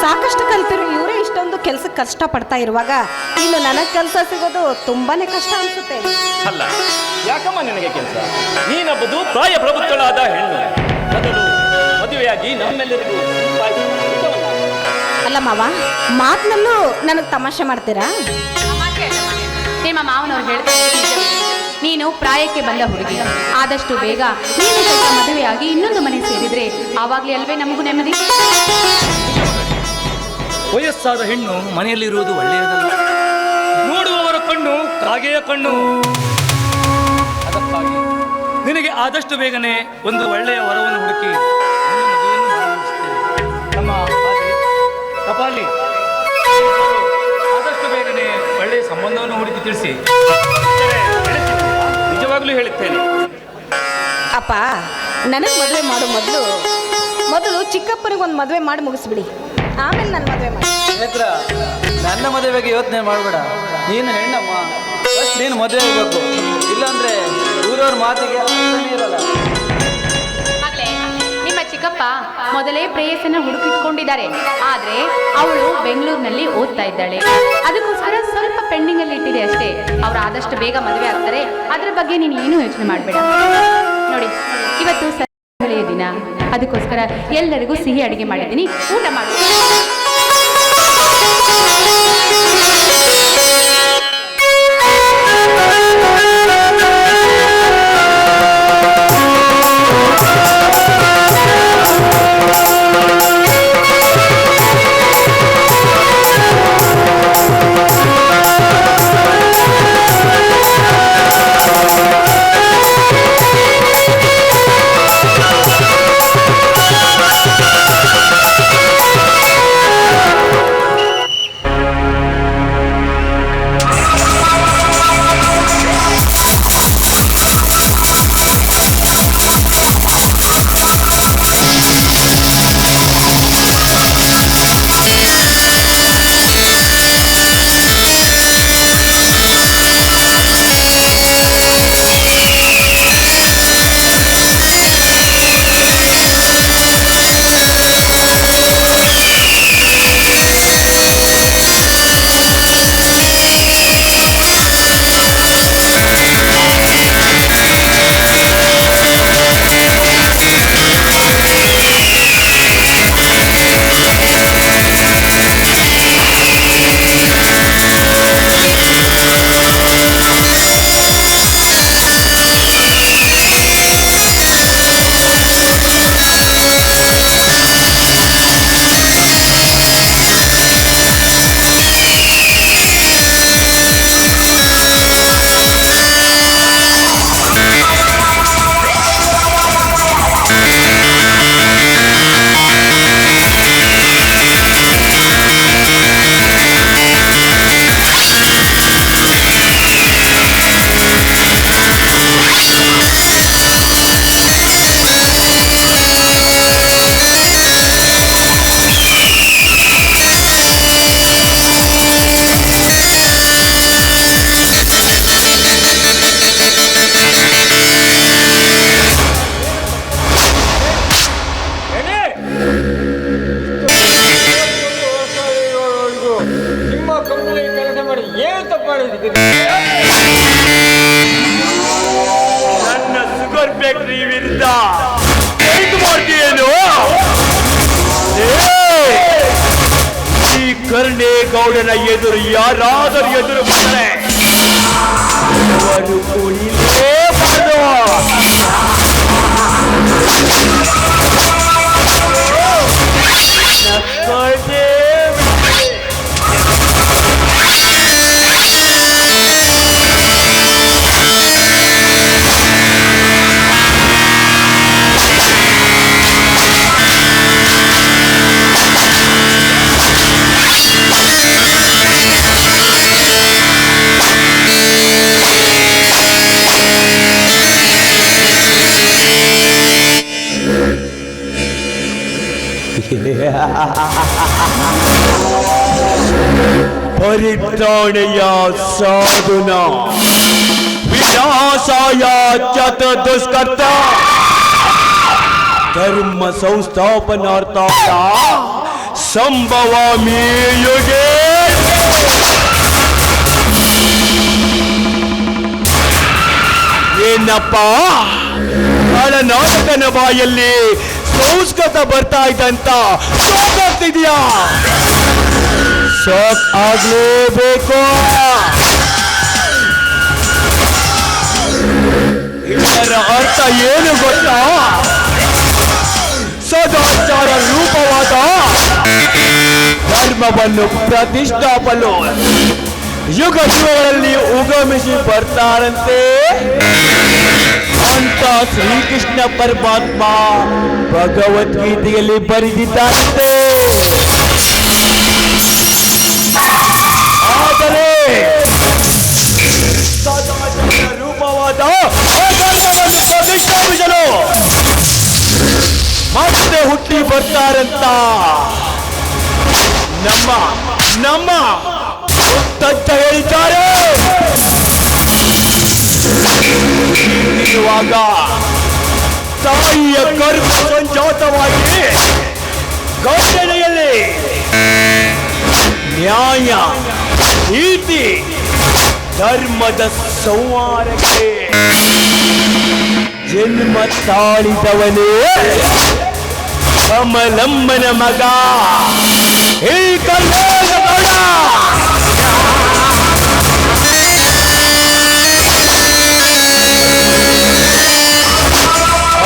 ಸಾಕಷ್ಟು ಕಲಿತರು ಇವರೇ ಇಷ್ಟೊಂದು ಕೆಲಸಕ್ಕೆ ಕಷ್ಟ ಪಡ್ತಾ ಇರುವಾಗ ಇನ್ನು ನನಗೆ ಕೆಲಸ ಸಿಗೋದು ತುಂಬಾನೇ ಕಷ್ಟ ಅನ್ಸುತ್ತೆ. ಅಲ್ಲ, ಯಾಕಮ್ಮ ನಿನಗೆ ಕೆಲಸ? ನೀನೊಬ್ಬದು ಪ್ರಾಯ ಪ್ರಭುತ್ವಳಾದ ಹೆಣ್ಣು. ಮೊದಲು ಮದುವೆಯಾಗಿ ನಮ್ಮೆಲ್ಲರಿಗೂ ಅಲ್ಲ ಮಾವ, ಮಾತಿನಲ್ಲೂ ನನಗೆ ತಮಾಷೆ ಮಾಡ್ತೀರಾ? ಆ ಮಾತು ನಿಮ್ಮ ಮಾವನವ್ರು ಹೇಳ್ತಾರೆ ನಿಜವೇ. ನೀನು ಪ್ರಾಯಕ್ಕೆ ಬಂದ ಹುಡುಗಿ, ಆದಷ್ಟು ಬೇಗ ನೀನು ಸ್ವಲ್ಪ ಮದುವೆಯಾಗಿ ಇನ್ನೊಂದು ಮನೆ ಸೇರಿದ್ರೆ ಆವಾಗಲೇ ಅಲ್ವೇ ನಮಗೂ ನೆಮ್ಮದಿ. ವಯಸ್ಸಾದ ಹೆಣ್ಣು ಮನೆಯಲ್ಲಿರುವುದು ಒಳ್ಳೆಯದಲ್ಲ. ನೋಡುವವರ ಕಣ್ಣು ಕಾಗೆಯ ಕಣ್ಣು. ಅದಕ್ಕಾಗಿ ನಿನಗೆ ಆದಷ್ಟು ಬೇಗನೆ ಒಂದು ಒಳ್ಳೆಯ ವರವನ್ನು ಹುಡುಕಿ ಮದುವೆಯನ್ನು ಮಾಡಿಸ್ತೇನೆ. ನಮ್ಮ ಕಪಾಲಿ ಆದಷ್ಟು ಬೇಗನೆ ಒಳ್ಳೆಯ ಸಂಬಂಧವನ್ನು ಹುಡುಕಿ ತಿಳಿಸಿ. ನಿಜವಾಗ್ಲೂ ಹೇಳುತ್ತೇನೆ. ಅಪ್ಪ, ನನಗೆ ಮದುವೆ ಮಾಡೋ ಮೊದಲು ಚಿಕ್ಕಪ್ಪನಿಗೊಂದು ಮದುವೆ ಮಾಡಿ ಮುಗಿಸ್ಬಿಡಿ, ಆಮೇಲೆ ನನ್ನ ಮದುವೆ ಮಾಡಿ. ನನ್ನ ಮದುವೆಗೆ ಯೋಚನೆ ಮಾಡಬೇಡ. ನೀನು ಹೆಣ್ಣಮ್ಮ, ಫಸ್ಟ್ ನೀನು ಮದುವೆ ಆಗಬೇಕು. ಇಲ್ಲಾಂದ್ರೆ ಊರವ್ರ ಮಾತಿಗೆ ಅರ್ಥನೇ ಇರಲ್ಲ. ಮಗಳೇ, ನಿಮ್ಮ ಚಿಕ್ಕಪ್ಪ ಮೊದಲೇ ಪ್ರೇಯಸನ್ನು ಹುಡುಕಿಕೊಂಡಿದ್ದಾರೆ. ಆದ್ರೆ ಅವಳು ಬೆಂಗಳೂರಿನಲ್ಲಿ ಓದ್ತಾ ಇದ್ದಾಳೆ. ಅದಕ್ಕೋಸ್ಕರ ಸ್ವಲ್ಪ ಪೆಂಡಿಂಗ್ ಅಲ್ಲಿ ಇಟ್ಟಿದೆ ಅಷ್ಟೇ. ಅವ್ರು ಆದಷ್ಟು ಬೇಗ ಮದುವೆ ಆಗ್ತಾರೆ. ಅದ್ರ ಬಗ್ಗೆ ನೀನು ಏನೂ ಯೋಚನೆ ಮಾಡಬೇಡ. ನೋಡಿ, ಇವತ್ತು ಒಳ್ಳೆಯ ದಿನ, ಅದಕ್ಕೋಸ್ಕರ ಎಲ್ಲರಿಗೂ ಸಿಹಿ ಅಡುಗೆ ಮಾಡಿದ್ದೀನಿ, ಊಟ ಮಾಡಿ. ನನ್ನ ಶುಗರ್ ಫ್ಯಾಕ್ಟರಿ ವಿರುದ್ಧ ಏನು ಮಾಡ್ತೀಯೇನು? ಈ ಕರ್ಣೇಗೌಡನ ಎದುರು ಯಾರಾದರೂ ಎದುರು ಬಂದರೆ ಅವರು ಕುಣಿಲೇಬಾರದು. ಪರಿತ್ರಾಣೆಯ ಸಾಧನ ವಿನಾಶಾಯ ಚತುರ್ದುಷ್ಕರ್ತ ಧರ್ಮ ಸಂಸ್ಥಾಪನಾರ್ಥಾಯ ಸಂಭವಾಮಿ ಯುಗೇ. ಏನಪ್ಪ ನಾಟಕನ ಬಾಯಲ್ಲಿ ಸಂಸ್ಕೃತ ಬರ್ತಾ ಇದ್ದಂತ ಶಾಕ್ ಆಗ್ತಿದ್ಯಾ? ಶಾಕ್ ಆಗ್ಲೇಬೇಕು. ಏನು ಗೊತ್ತಾ? ಸದಾಚಾರ ರೂಪವಾದ ಧರ್ಮವನ್ನು ಪ್ರತಿಷ್ಠಾಪಲು ಯುಗ ಯುಗಗಳಲ್ಲಿ ಉಗಮಿಸಿ ಬರ್ತಾರಂತೆ ಅಂತ ಶ್ರೀಕೃಷ್ಣ ಪರಮಾತ್ಮ ಭಗವದ್ಗೀತೆಯಲ್ಲಿ ಬರೆದಿದ್ದಾರಂತೆ. ಆದರೆ ಸದಾಚಾರ ರೂಪವಾದ ಆ ಧರ್ಮವನ್ನು ಪ್ರತಿಷ್ಠಾಪಿಸಲು ಮತ್ತೆ ಹುಟ್ಟಿ ಬರ್ತಾರಂತ ನಮ್ಮ ತಜ್ಜ ಹೇಳಿದ್ದಾರೆ. ಇರುವಾಗ ತಾಯಿಯ ಗರ್ಭ ಸಂಜಾತವಾಗಿ ಘೋಷಣೆಯಲ್ಲಿ ನ್ಯಾಯ ನೀತಿ ಧರ್ಮದ ಸಂಹಾರಕ್ಕೆ ಜನ್ಮ ತಾಳಿದವನೇ ಕಮಲಮ್ಮನ ಮಗ ಈ ಕಲ್ಲೇಗೌಡ.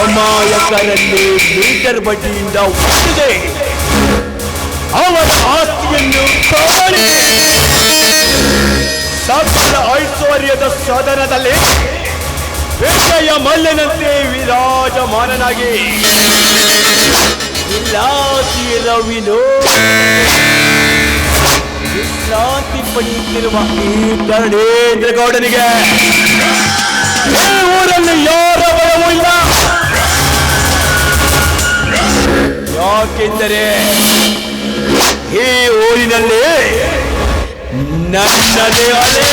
ಅಮಾಯಕರಲ್ಲಿ ಮೀಟರ್ ಬಡ್ಡಿಯಿಂದ ಹುಟ್ಟಿದೆ ಅವರ ಆಸ್ತಿಯನ್ನು ತಗೊಳ್ಳಿ. ಸಕಲ ಐಶ್ವರ್ಯದ ಸದನದಲ್ಲಿ ವಿಜಯ ಮಲ್ಲನಂತೆ ವಿರಾಜಮಾನನಾಗಿ ವಿಲಾಸಿ ರವಿನೋ ವಿಶ್ರಾಂತಿ ಪಡೆಯುತ್ತಿರುವ ಈ ಕರ್ಣೇಂದ್ರ ಗೌಡನಿಗೆ ಈ ಊರಲ್ಲಿ ಯಾರ ಭಯವೂ ಇಲ್ಲ. ಯಾಕೆಂದರೆ ಈ ಊರಿನಲ್ಲಿ ನನ್ನದೇ ಅಲೆ.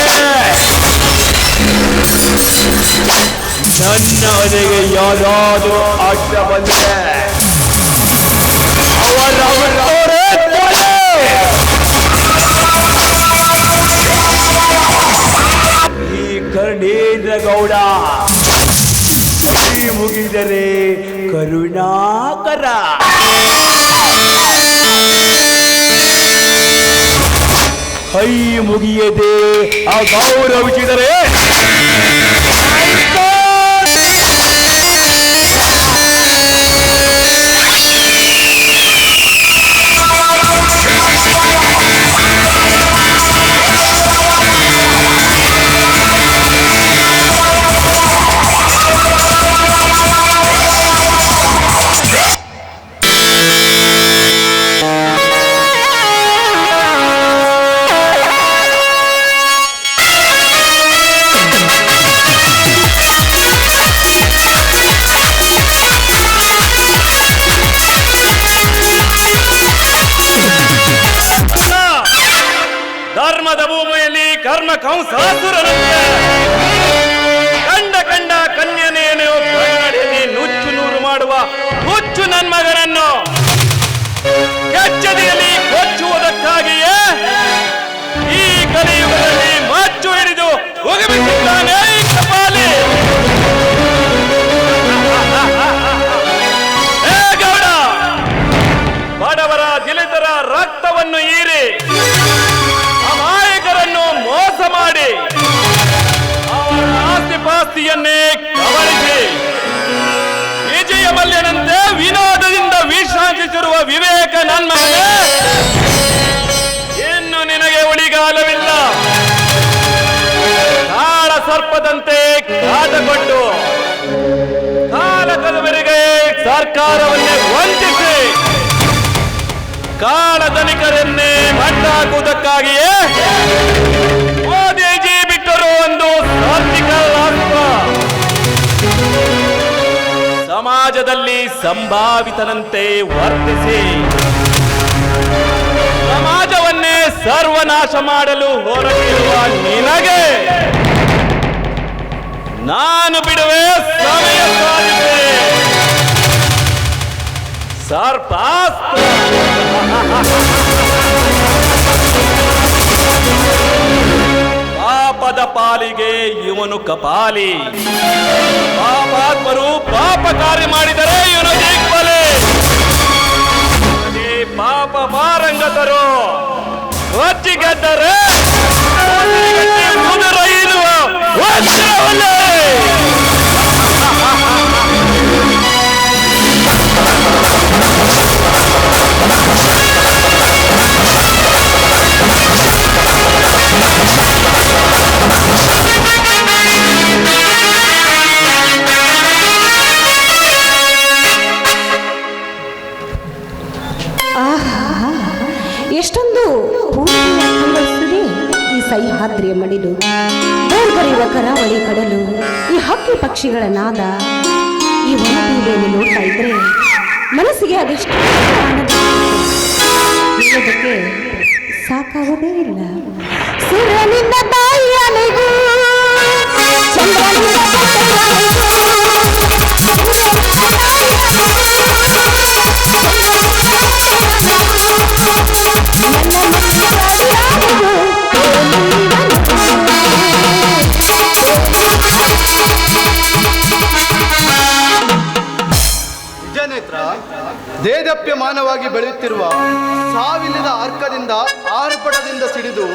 ನನ್ನ ಅಲೆಗೆ ಯಾರಾದರೂ ಅಡ್ಡ ಬಂದರೆ ಅವರವರೇ ಕೊಲೆ. ಈ ಕರ್ಣೇಂದ್ರ ಗೌಡ ಕೈ ಮುಗಿದರೆ ಕರುಣಾಕರ. ಕೈ ಮುಗಿಯದೆ ಅಗೌರವಿಸಿದರೆ ಧರ್ಮದ ಭೂಮಿಯಲ್ಲಿ ಕರ್ಮ ಕಂಸಾಸುರನಂತೆ ಕಂಡ ಕನ್ಯನೆಯನ್ನು ಕನ್ನಡಿಯಲ್ಲಿ ನುಚ್ಚು ನೂರು ಮಾಡುವ ಹುಚ್ಚು ನನ್ನ ಮಗನನ್ನು ಕೆಚ್ಚದಿಯಲ್ಲಿ ಕೊಚ್ಚುವುದಕ್ಕಾಗಿಯೇ ಈ ಕಲಿಯುಗದಲ್ಲಿ ಮಚ್ಚು ಹಿಡಿದು ಉಗಿಬಿಟ್ಟಿದ್ದಾನೆ ಈ ಕಪಾಲಿ. ಹೇ ಗೌಡ, ಬಡವರ ದಲಿತರ ರಕ್ತವನ್ನು ಹೀರಿ ಅಮಾಯಕರನ್ನು ಮೋಸ ಮಾಡಿ ಅವರ ಆಸ್ತಿ ಪಾಸ್ತಿಯನ್ನೇ ಕಬಳಿಸಿ ವಿಜಯ ಮಲ್ಯನಂತೆ ವಿನೋದದಿಂದ ವಿಶ್ರಾಂತಿಸಿರುವ ವಿವೇಕ ನನ್ನ ಮಗನೇ, ಇನ್ನು ನಿನಗೆ ಉಳಿಗಾಲವಿಲ್ಲ. ಕಾಳ ಸರ್ಪದಂತೆ ಕಾದುಕೊಂಡು ಕಾಲಕದವರೆಗೆ ಸರ್ಕಾರವನ್ನೇ ವಂಚಿಸಿ ಕಾಳ ಧನಿಕರನ್ನೇ ಮಟ್ಟಾಕುವುದಕ್ಕಾಗಿಯೇ ಮೋದಿಜಿ ಬಿಟ್ಟರು ಒಂದು ಸರ್ಜಿಕಲ್ ಆಸ್ತ್ರ. ಸಮಾಜದಲ್ಲಿ ಸಂಭಾವಿತನಂತೆ ವರ್ತಿಸಿ ಸಮಾಜವನ್ನೇ ಸರ್ವನಾಶ ಮಾಡಲು ಹೊರಟಿರುವ ನಿನಗೆ ನಾನು ಬಿಡುವೆ ಸಮಯ ಸಾಧಿಸಿ ಸರ್ಪಾಸ್ತ್ರ. ಪಾಪದ ಪಾಲಿಗೆ ಇವನು ಕಪಾಲಿ, ಪಾಪಾತ್ಮರು ಪಾಪ ಕಾರ್ಯ ಮಾಡಿದರೆ ಇವನು ದಿಗ್ಬಲೆ. ಪಾಪ ಪಾರಂಗತರು ಹೊಚ್ಚಿಗೆದ್ದರೆ ಮುದುರ ಇರುವ ವಜ್ರವಲ್ಲೇ. ಹರಿಯುವ ಕರಾವಳಿ ಕಡಲು, ಈ ಹಕ್ಕಿ ಪಕ್ಷಿಗಳ ನಾದ, ಈ ವನಭೂಮಿಯನ್ನು ನೋಡ್ತಾ ಇದ್ರೆ ಮನಸ್ಸಿಗೆ ಅದೆಷ್ಟು ಆನಂದ ಹೇಳೋದಕ್ಕೆ ಸಾಕಾಗೋದೇ ಇಲ್ಲ. ಸೂರ್ಯನಿಂದ ತಾಯಿಯನೆಗೂ, ಚಂದ್ರನಿಂದ ನಿಜನೇತ್ರ, ದೇದಪ್ಯಮಾನವಾಗಿ ಬೆಳೆಯುತ್ತಿರುವ ಸಾವಿಲ್ಲದ ಅರ್ಕದಿಂದ ಆರ್ಭಟದಿಂದ ಸಿಡಿದು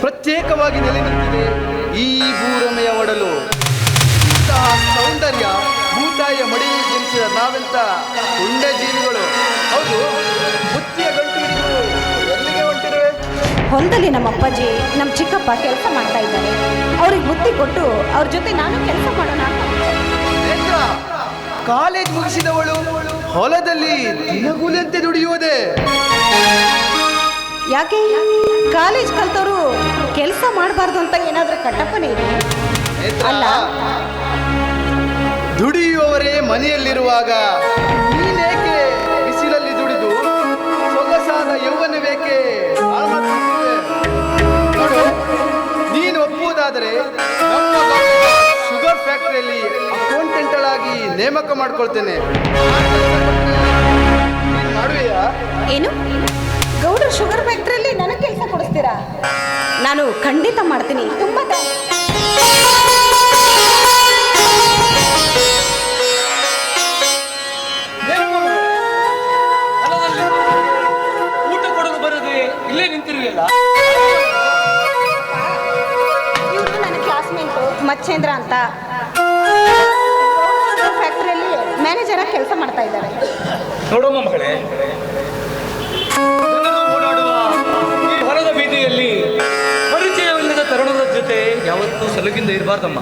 ಪ್ರತ್ಯೇಕವಾಗಿ ನೆಲೆ ನಿಂತಿದೆ ಈ ಭೂರಮೆಯ ಒಡಲು. ಇಂತಹ ಸೌಂದರ್ಯ ಭೂತಾಯಿಯ ಮಡಿಯಲ್ಲಿ ಜನಿಸಿದ ನಾವೆಂತ ಪುಣ್ಯ ಜೀವಿಗಳು. ಹೌದು, ಬುತ್ತಿಯ ಗಂಟು ಹಿಡಿದು ಎಲ್ಲಿಗೆ ಹೊಂಟಿರುವೆ? ಹೊಲದಲ್ಲಿ ನಮ್ಮ ಅಪ್ಪಾಜಿ ನಮ್ಮ ಚಿಕ್ಕಪ್ಪ ಕೆಲಸ ಮಾಡ್ತಾ ಇದ್ದಾರೆ. ಅವ್ರಿಗೆ ಬುತ್ತಿ ಕೊಟ್ಟು ಅವ್ರ ಜೊತೆ ನಾನು ಕೆಲಸ ಮಾಡೋಣ ಅಂತ. ಕಾಲೇಜ್ ಮುಗಿಸಿದವಳು ಹೊಲದಲ್ಲಿ ದಿನಗೂಲಿಯಂತೆ ದುಡಿಯುವುದೇ? ಯಾಕೆ ಕಾಲೇಜ್ ಕಲ್ತವರು ಕೆಲಸ ಮಾಡಬಾರ್ದು ಅಂತ ಏನಾದ್ರೂ ಕಟ್ಟಪ್ಪನೇ ಇದೆ? ಅಲ್ಲ, ದುಡಿಯುವವರೇ ಮನೆಯಲ್ಲಿರುವಾಗ ನೀನೇಕೆ ಬಿಸಿಲಲ್ಲಿ ದುಡಿದು ಸೊಗಸಾದ ಯೌವನವೇಕೆ ಹಾಳು ಮಾಡ್ತಿದ್ದೀಯ? ನೋಡು, ನೀನು ಒಪ್ಪುವುದಾದರೆ ನಮ್ಮ ಶುಗರ್ ಫ್ಯಾಕ್ಟರಿಯಲ್ಲಿ ಅಕೌಂಟೆಂಟಲ್ ಆಗಿ ನೇಮಕ ಮಾಡ್ಕೊಳ್ತೇನೆ. ಮಾಡುವೆಯಾ? ಏನು ಗೌಡರ ಶುಗರ್ ಫ್ಯಾಕ್ಟ್ರಿಯಲ್ಲಿ ನನಗೆ ಕೆಲಸ ಕೊಡಿಸ್ತೀರಾ? ನಾನು ಖಂಡಿತ ಮಾಡ್ತೀನಿ. ತುಂಬಾ ಊಟ ಕೊಡಲು ಬರದೆ ಇಲ್ಲೇ ನಿಂತಿರಲಿಲ್ಲ. ಇವರು ನನ್ನ ಕ್ಲಾಸ್ಮೇಟ್ ಮಚ್ಚೇಂದ್ರ ಅಂತ ಫ್ಯಾಕ್ಟ್ರಿಯಲ್ಲಿ ಮ್ಯಾನೇಜರ್ ಆಗಿ ಕೆಲಸ ಮಾಡ್ತಾ ಇದ್ದಾರೆ. ನೋಡಮ್ಮ ಮಗಳೇ, ಜನರು ಓಡಾಡುವ ಈ ಹೊರದ ಬೀದಿಯಲ್ಲಿ ಪರಿಚಯವಿಲ್ಲದ ತರುಣದ ಜೊತೆ ಯಾವತ್ತೂ ಸಲುಗಿಂದ ಇರಬಾರ್ದಮ್ಮ.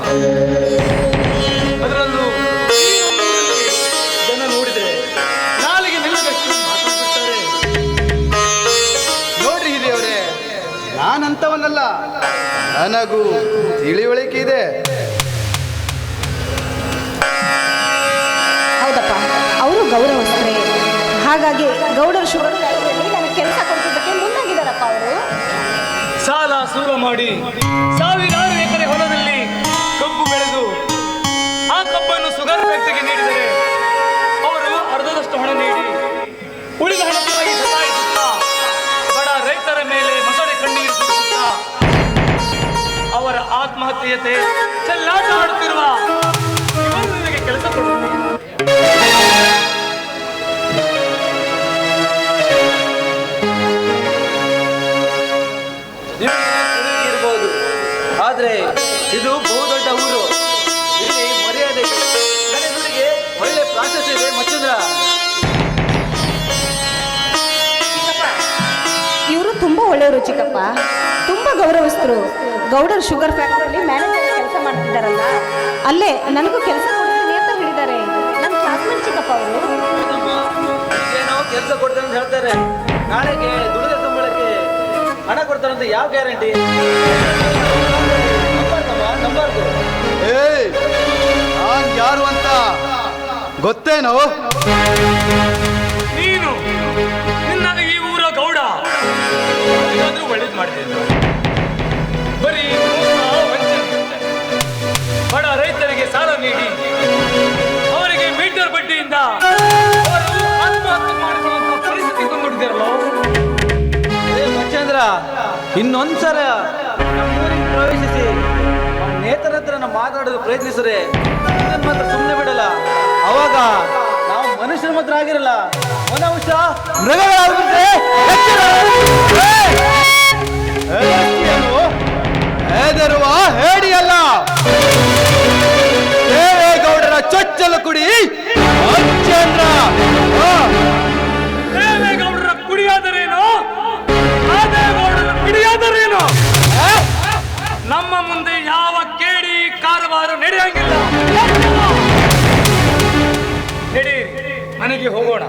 ಅದರಲ್ಲೂ ಜನ ನೋಡಿದ್ರೆ ನಾಲಿಗೆ ನಿಲ್ಲದಷ್ಟು ಮಾತಾಡ್ತಾರೆ. ನೋಡ್ರಿ ಹಿರಿಯವರೇ, ನಾನಂತವನಲ್ಲ, ನನಗೂ ತಿಳಿವಳಿಕೆ ಇದೆ. ಹೌದಪ್ಪ, ಅವರು ಗೌರವಸ್ಥರೇ. ಹಾಗಾಗಿ ಗೌಡರ ಶುಗರ್ ಫ್ಯಾಕ್ಟ್ರಿಯಲ್ಲಿ ನನಗೆ ಕೆಲಸ ಕೊಡ್ತಿದ್ದಕ್ಕೆ ಮುಂದಾಗಿದ್ದಾರಪ್ಪ ಅವರು. ಸಾಲ ಸೂಲ ಮಾಡಿ ಸಾವಿರಾರು ಎಕರೆ ಹೊಲದಲ್ಲಿ ಕಬ್ಬು ಬೆಳೆದು ಆ ಕಬ್ಬನ್ನು ಶುಗರ್ ಫ್ಯಾಕ್ಟರಿಗೆ ನೀಡಿದರೆ ಅವರು ಅರ್ಧದಷ್ಟು ಹಣ ನೀಡಿ ಉಳಿದ ಹಣಕ್ಕಾಗಿ ಸತಾಯಿಸುತ್ತಾ ಬಡ ರೈತರ ಮೇಲೆ ಮೊಸಳೆ ಕಣ್ಣೀರು ಸುರಿಸುತ್ತಾ ಅವರ ಆತ್ಮಹತ್ಯೆಯತೆ ಚೆಲ್ಲಾಟ ಆಡುತ್ತಿರುವ ಇವರಿಗೆ ಕೆಲಸ ಕೊಡುತ್ತಾರೆ. ಇರಬಹುದು, ಆದ್ರೆ ಇದು ಬಹುದೊಡ್ಡ ಊರು. ಇಲ್ಲಿ ಮರ್ಯಾದೆ ಗಣಗಳಿಗೆ ಒಳ್ಳೆ ಪ್ರಾಶಸ್ತ್ಯ ಇದೆ. ಮಚ್ಚಂದ್ರ, ಇವರು ತುಂಬಾ ಒಳ್ಳೆಯವರು ಚಿಕ್ಕಪ್ಪ, ತುಂಬಾ ಗೌರವಸ್ಥರು. ಗೌಡರ ಶುಗರ್ ಫ್ಯಾಕ್ಟ್ರಿಯಲ್ಲಿ ಮ್ಯಾನೇಜರ್ ಕೆಲಸ ಮಾಡ್ತಿದ್ದಾರಲ್ಲ, ಅಲ್ಲೇ ನನಗೂ ಕೆಲಸ ಕೊಡ್ತೀನಿ ಅಂತ ಹೇಳಿದ್ದಾರೆ. ನನ್ನ ಕ್ಲಾಸ್ಮೇಟ್ ಚಿಕ್ಕಪ್ಪ ಅವರು. ಏನೋ ಕೆಲಸ ಕೊಡ್ತೇನೆ ಅಂತ ಹೇಳ್ತಾರೆ, ನಾಳೆಗೆ ದುಡಿದ ಸಂಬಳಕ್ಕೆ ಹಣ ಕೊಡ್ತಾರಂತ ಯಾವ ಗ್ಯಾರಂಟಿ? ನಂಬಾರ್ದು. ಏಯ್, ನಾನ್ ಯಾರು ಅಂತ ಗೊತ್ತೇನೋ? ನೀನು ನಿನ್ನ ಈ ಊರ ಗೌಡ ಏನಾದ್ರೂ ಒಳ್ಳೇದು ಮಾಡಿದೆ. ಬರೀ ಬಡ ರೈತರಿಗೆ ಸಾಲ ನೀಡಿ ಅವರಿಗೆ ಮೀಟರ್ ಬಡ್ಡಿಯಿಂದ ಅವರು ಆತ್ಮಹತ್ಯೆ ಮಾಡಿಕೊಳ್ಳುವಂತ ಪರಿಸ್ಥಿತಿ ಬಂದ್ಬಿಟ್ಟಿದ್ದಾರಲ್ಲ. ಮಚ್ಚಂದ್ರ, ಇನ್ನೊಂದ್ಸಲ ನಮ್ಮೂರಿಗೆ ಪ್ರವೇಶಿಸಿ ನೇತರ ಹತ್ರ ನಾವು ಮಾತಾಡೋದು ಪ್ರಯತ್ನಿಸ್ರೆ ಇದನ್ನು ಮಾತ್ರ ಸುಮ್ಮನೆ ಬಿಡಲ್ಲ. ಅವಾಗ ನಾವು ಮನುಷ್ಯರ ಮಾತ್ರ ಆಗಿರಲ್ಲ, ಮನುಷ್ಯ ಮೃಗಗಳಾಗ್ಬಿಟ್ರೆ ಹೆದರುವ ಹೇಡಿಯಲ್ಲ, ದೇವೇಗೌಡರ ಚೊಚ್ಚಲು ಕುಡಿ ಮಚ್ಚೇಂದ್ರ. ದೇವೇಗೌಡರ ಕುಡಿಯಾದರೇನೋ, ದೇವೇಗೌಡರ ಪಿಡಿಯಾದರೇನೋ, ನಮ್ಮ ಮುಂದೆ ಯಾವ ಕೇಡಿ ಕಾರವಾರ ನಡೆಯಂಗಿಲ್ಲ. ನಡಿ, ಮನೆಗೆ ಹೋಗೋಣ.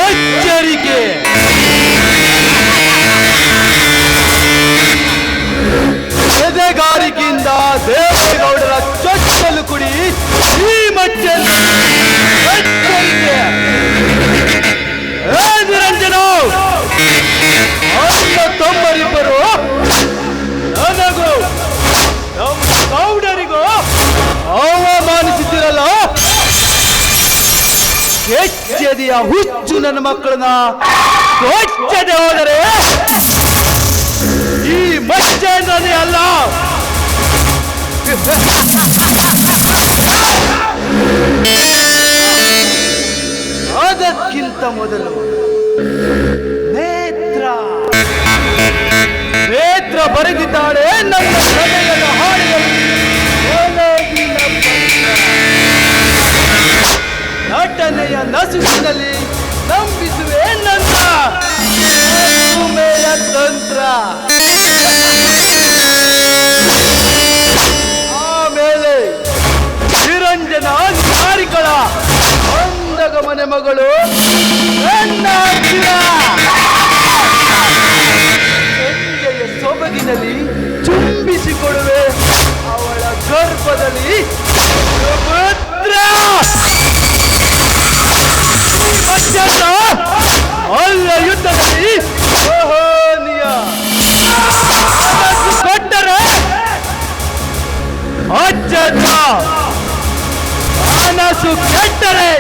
ಎಚ್ಚರಿಕೆ! ಎದೆಗಾರಿಕೆಯಿಂದ ದೇವೇಗೌಡರ ಚೊಚ್ಚಲು ಕುಡಿ ಈ ಮಚ್ಚೆ ಎಚ್ಚರಿಕೆ! ನಿರಂಜನ ಅಣ್ಣ ತಮ್ಮರಿಬ್ಬರು ನನಗೂ ನಮ್ಮ ಗೌಡರಿಗೂ ಅವಮಾನಿಸುತ್ತಿರಲ್ಲ. ಎಚ್ಚರಿಯ ಹುಚ್ಚು ನನ್ನ ಮಕ್ಕಳನ್ನ ಕೊಚ್ಚದೆ ಹೋದರೆ ಈ ಮಚ್ಚೇಂದ್ರನೇ ಅಲ್ಲ, ಅದಕ್ಕಿಂತ ಮೊದಲು ನೇತ್ರ ಬರೆದಿದ್ದಾಳೆ ನನ್ನ ಕಥೆಯನ್ನು ಹಾಡಿದರು. ನಟನೆಯ ನಸುಕಿನಲ್ಲಿ ನಂಬಿಸುವೆ ನನ್ನ ಉಮೆಯ ತಂತ್ರ. ಆಮೇಲೆ ನಿರಂಜನ ನಾರಿಗಳ ಅಂದಗ ಮನೆ ಮಗಳು ನನ್ನ ಅಜ್ಜಿಯ ಸಂಜೆಯ ಸೊಬಗಿನಲ್ಲಿ ಚುಂಬಿಸಿಕೊಡುವೆ ಅವಳ ಗರ್ಭದಲ್ಲಿ ಪುತ್ರ. ಅಲ್ಲ ಯುದ್ಧದಲ್ಲಿ ಕೊಟ್ಟರೆ ಅಜ್ಜನ ಮನಸ್ಸು ಕೆಟ್ಟರೆ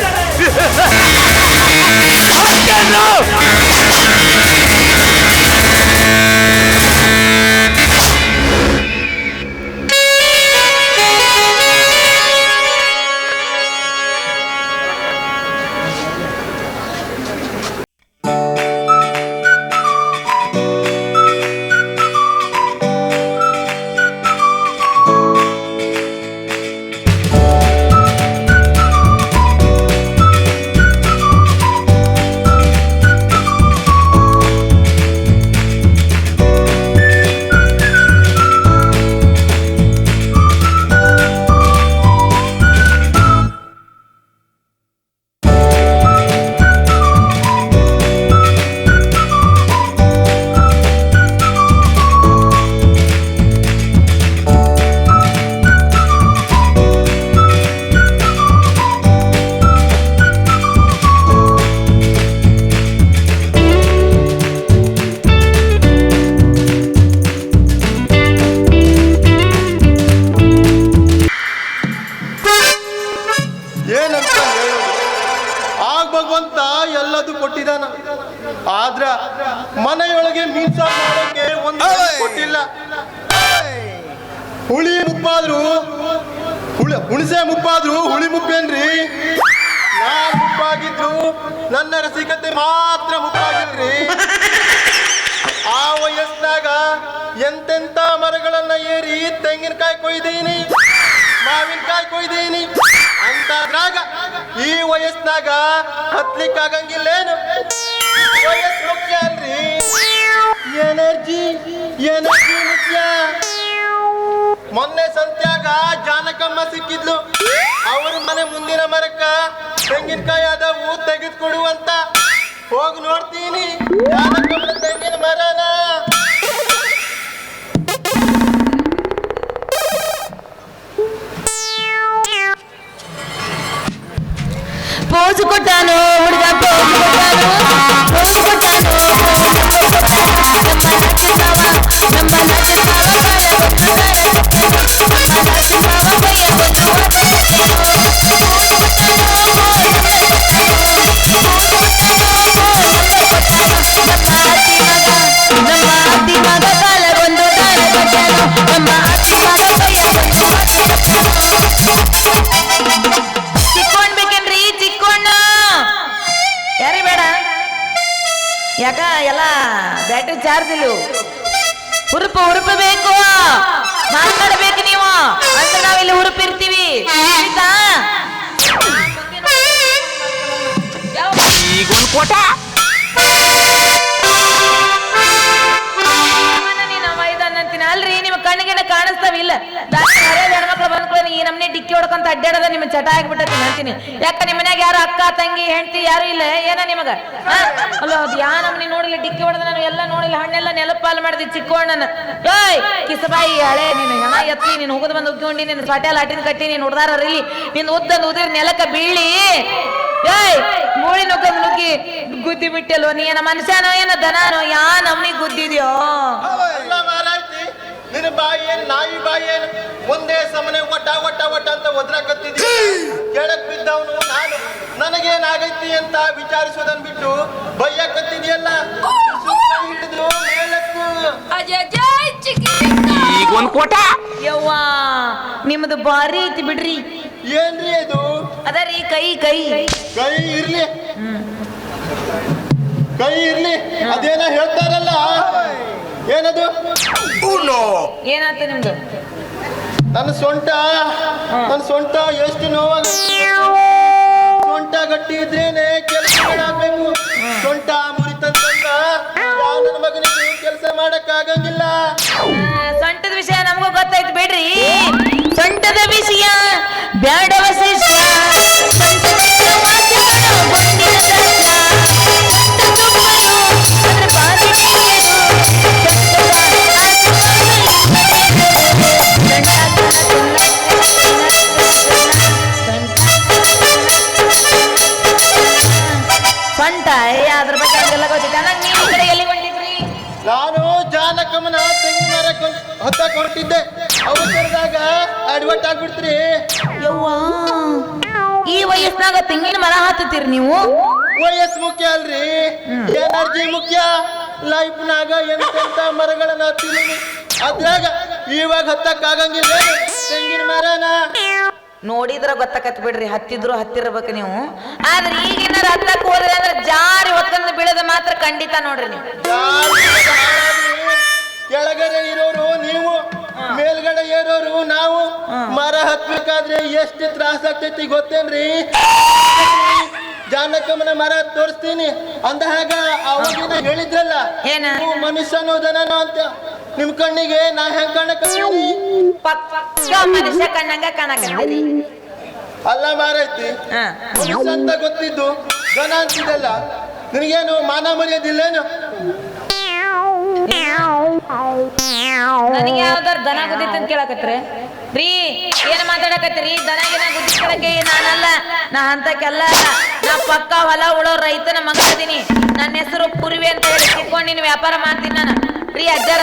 ಭಗವಂತ ಎಲ್ಲದೂ ಕೊಟ್ಟಿದ್ದಾನ, ಆದ್ರ ಮನೆಯೊಳಗೆ ಮೀಸ ಮಾಡೋಕೆ ಒಂದು ಕೊಟ್ಟಿಲ್ಲ. ಹುಳಿ ಮುಪ್ಪಾದ್ರು ಹುಣಸೆ ಮುಪ್ಪಾದ್ರು ಹುಳಿ ಮುಪ್ಪೇನ್ರಿ. ನಾನ್ ಮುಪ್ಪಾಗಿದ್ರು ನನ್ನ ರಸಿಕತೆ ಮಾತ್ರ ಮುಪ್ಪಾಗಿಲ್ರಿ. ಆ ವಯಸ್ಸಿನಾಗ ಎಂತೆಂತ ಮರಗಳನ್ನ ಏರಿ ತೆಂಗಿನಕಾಯಿ ಕೊಯ್ದೀನಿ, ಮಾವಿನಕಾಯಿ ಕೊಯ್ದೀನಿ ಅಂತಾದ್ರಾಗ ಈ ವಯಸ್ಸಿನಾಗ ಹತ್ಲಿಕ್ಕಾಗಂಗಿಲ್ಲೇನು? ವಯಸ್ಸು ಮುಖ್ಯ ಅಲ್ರಿ, ಎನರ್ಜಿ ಮುಖ್ಯ. ಮೊನ್ನೆ ಸಂತ್ಯಾಗ ಜಾನಕಮ್ಮ ಸಿಕ್ಕಿದ್ಲು. ಅವ್ರ ಮನೆ ಮುಂದಿನ ಮರಕ್ಕ ತೆಂಗಿನಕಾಯಿ ಆದವು ತೆಗೆದುಕೊಡುವಂತ ಹೋಗಿ ನೋಡ್ತೀನಿ ಜಾನಕಮ್ಮನ ತೆಂಗಿನ ಮರನ. ಪೋಜು ಕೊಟ್ಟಾನು ಹುಡುಗ, ಪೋಜು ಕೊಟ್ಟಾನು ಯಾಕ ಎಲ್ಲ ಬ್ಯಾಟ್ರಿ ಚಾರ್ಜ್ ಇಲ್ಲ. ಹುರುಪು ಬೇಕು, ಮಾತಾಡಬೇಕು ನೀವು. ಅಂತ ನಾವಿಲ್ಲಿ ಹುರುಪಿರ್ತೀವಿ ಆಯ್ತಾ? ಈಗ ಒಂದು ಕೋಟ ಅಲ್ರಿ ನಿಮ್ಮ ಕಣ್ಣಿಗೆ ಕಾಣಿಸ್ತಾವಿಲ್ಲ ಹೆಣ್ಮಕ್ಳು ಬಂದ್ಕೊಳ್ಳಿ ಈ ನಮ್ನೆ ಡಿಕ್ಕಿ ಹೊಡ್ಕೊಂತ ಅಡ್ಡಾಡದ ನಿಮ್ ಚಟ ಆಗ್ಬಿಟ್ಟತಿ ಅಂತೀನಿ. ಯಾಕ ನಿಮ್ಮ ಮನ್ಯಾಗ ಯಾರು ಅಕ್ಕ ತಂಗಿ ಹೆಂಡತಿ ಯಾರು ಇಲ್ಲ ಏನ ನಿಮಗ? ಅಲ್ಲ ಅದು ಯಾ ನಮ್ನಿ ನೋಡಿಲ್ಲ ಡಿಕ್ಕಿ ಹೊಡೆದ ನಾನು ಎಲ್ಲ ನೋಡಿಲ್ಲ ಹಣ್ಣೆಲ್ಲ ನೆಲಪಾಲ್ ಮಾಡಿದಿ ಚಿಕ್ಕೋಣ್ಣನ. ಏಯ್ ಕಿಸಬಾಯಿ ಹಳೆ ನೀನು ಹೆಣ ಎತ್ತಿ ನೀನು ಹೋಗದ್ ಬಂದು ಉಗ್ಕೊಂಡಿ ನಿನ್ ಸೊಟ್ಯಾಲ ಆಟಿನ ಕಟ್ಟಿ ನೀನು ಹುಡ್ದಾರ ಇಲ್ಲಿ ನಿನ್ ಉದ್ದಂದು ಉದಿರ್ ನೆಲಕ್ಕ ಬೀಳಿ ಏಯ್ ಮೂಳಿ ನುಗ್ಗಿ ಗುದ್ದಿ ಬಿಟ್ಟಲ್ವ ನೀ ಏನ ಮನುಷ್ಯನೋ ಏನ ದನಾನೋ ಯಾ ನಮ್ನಿ ಗುದ್ದಿದ್ಯೋ? ನಿನ್ನ ಬಾಯಿ ಏನ್ ನಾಯಿ ಬಾಯಿ ಏನು ಒಂದೇ ಸಮನೆ ಒಟ್ಟ ಒಟ್ಟ ಒಟ್ಟ ಅಂತ ಒದ್ರಾಕತ್ತಿದ್ದೆ. ಕೆಳಕ್ ಬಿದ್ದವನು ನಾನು ನನಗೇನಾಗೈತಿ ಅಂತ ವಿಚಾರಿಸೋದನ್ ಬಿಟ್ಟು ಬೈಯಕತ್ತಿದ್ಯಲ್ಲ. ಹಿಡಿದು ಮೇಲಕ್ಕೂ ಈಗ ಒಂದು ಕೋಟ ಯವ್ವಾ ನಿಮ್ದು ಬಾರಿ ಐತಿ ಬಿಡ್ರಿ. ಏನ್ರಿ ಅದು? ಅದರಿ ಕೈ ಕೈ ಕೈ ಇರ್ಲಿ ಕೈ ಇರ್ಲಿ ಅದೇನ ಹೇಳ್ತಾರಲ್ಲ ಏನದು? ಏನಾತ ನಿಮ್ದು? ನನ್ನ ಸೊಂಟ ಎಷ್ಟು ನೋವಾಗ ಸೊಂಟ ಗಟ್ಟಿ ಇದ್ರೇನೆ ಕೆಲಸಗಳಾಗಬೇಕು. ಸೊಂಟ ಮುರಿತಂತಂದ ನನ್ನ ಮಗನಿಗೆ ಕೆಲಸ ಮಾಡಕ್ ಆಗಂಗಿಲ್ಲ. ಸೊಂಟದ ವಿಷಯ ನಮಗೂ ಗೊತ್ತಾಯ್ತು ಬಿಡ್ರಿ. ಸೊಂಟದ ವಿಷಯ ಬ್ಯಾಡವ ಶಿಷ್ಯ ಸೊಂಟ ಅದ್ರ ಬಗ್ಗೆ ನಮಗೆಲ್ಲ ಗೊತ್ತಿದೆ. ನೀವು ಈ ಕಡೆ ಎಲ್ಲಿ ಬಂದಿದ್ರಿ? ನಾನು ಜಾನಕಮ್ಮನ ತೆಂಗಿನ ಮರ ಹೊತ್ತಕ್ ಹೊರಟಿದ್ದೆ. ಅವಸರದಾಗ ಅಡ್ವರ್ಟ್ ಆಗ್ಬಿಡ್ತ್ರಿ. ಯವ್ವಾ ಈ ವಯಸ್ಸಿನಾಗ ತೆಂಗಿನ ಮರ ಹತ್ತೀರಿ ನೀವು? ವಯಸ್ಸು ಮುಖ್ಯ ಅಲ್ರಿ, ಎನರ್ಜಿ ಮುಖ್ಯ. ಲೈಫ್ನಾಗ ಎಂತೆಂತ ಮರಗಳನ್ನ ಹತ್ತಿದೀನಿ, ಅದ್ರಾಗ ಇವಾಗ ಹತ್ತಕ್ ಆಗಂಗಿಲ್ಲ ತೆಂಗಿನ ಮರನ. ನೋಡಿದ್ರ ಗೊತ್ತಾಕತ್ ಬಿಡ್ರಿ, ಹತ್ತಿದ್ರು ಹತ್ತಿರ್ಬೇಕು ನೀವು. ಆದ್ರೆ ಈಗಿನ ಹತ್ತಕ್ ಹೋದ್ರೆ ಅಂದ್ರೆ ಜಾರಿ ಹೊತ್ಕೊಂಡ್ ಬೀಳದ ಮಾತ್ರ ಖಂಡಿತ ನೋಡ್ರಿ ನೀವು. ಕೆಳಗಡೆ ಇರೋರು ನೀವು, ಮೇಲ್ಗಡೆ ಏರೋರು ನಾವು. ಮರ ಹತ್ಬೇಕಾದ್ರೆ ಎಷ್ಟು ತ್ರಾಸ ಆಗ್ತೈತಿ ಗೊತ್ತೇನ್ರಿ? ಜಾನಕಮ್ಮನ ಮರ ತೋರಿಸ್ತೀನಿ ಅಂದ ಹಾಗ ಅವಾಗಿನ ಹೇಳಿದ್ರಲ್ಲ ಏನ ಮನುಷ್ಯನೋ ದನನೋ ಅಂತ. ನಿಮ್ ಕಣ್ಣಿಗೆ ನಾ ಹೆಂಗ್ ಕಾಣಕತ್ತೀನಿ? ಮನುಷ್ಯ ಕಣ್ಣಂಗ ಕಾಣಕತ್ತೀರಿ. ಅಲ್ಲ ಮಾರೈತಿ ಮನುಷ್ಯ ಅಂತ ಗೊತ್ತಿದ್ದು ದನ ಅಂತಿದಲ್ಲ. ನಿನಗೇನು ಮಾನ ಮರ್ಯಾದಿಲ್ಲೇನು? ನನಗೆ ಯಾವ್ದಾರು ದನ ಗುದ್ದಿತ್ತು ಅಂತ ಕೇಳಕತ್ರಿ ರೀ? ಏನ್ ಮಾತಾಡಕತ್ತೀರಿ? ದನಗಿನ ಗುದ್ದಿಸ್ಕೊಳಕ್ಕೆ ನಾನಲ್ಲ, ನಾ ಅಂತಕ್ಕೆಲ್ಲ ನಾ ಪಕ್ಕ ಹೊಲ ಉಳೋ ರೈತನ ಮಗ ಇದೀನಿ. ನನ್ನ ಹೆಸರು ಪುರ್ವಿ ಅಂತ ಹೇಳಿ ತಿಳ್ಕೊಂಡು ವ್ಯಾಪಾರ ಮಾಡ್ತೀನಿ ನಾನು ರೀ ಅಜ್ಜರ.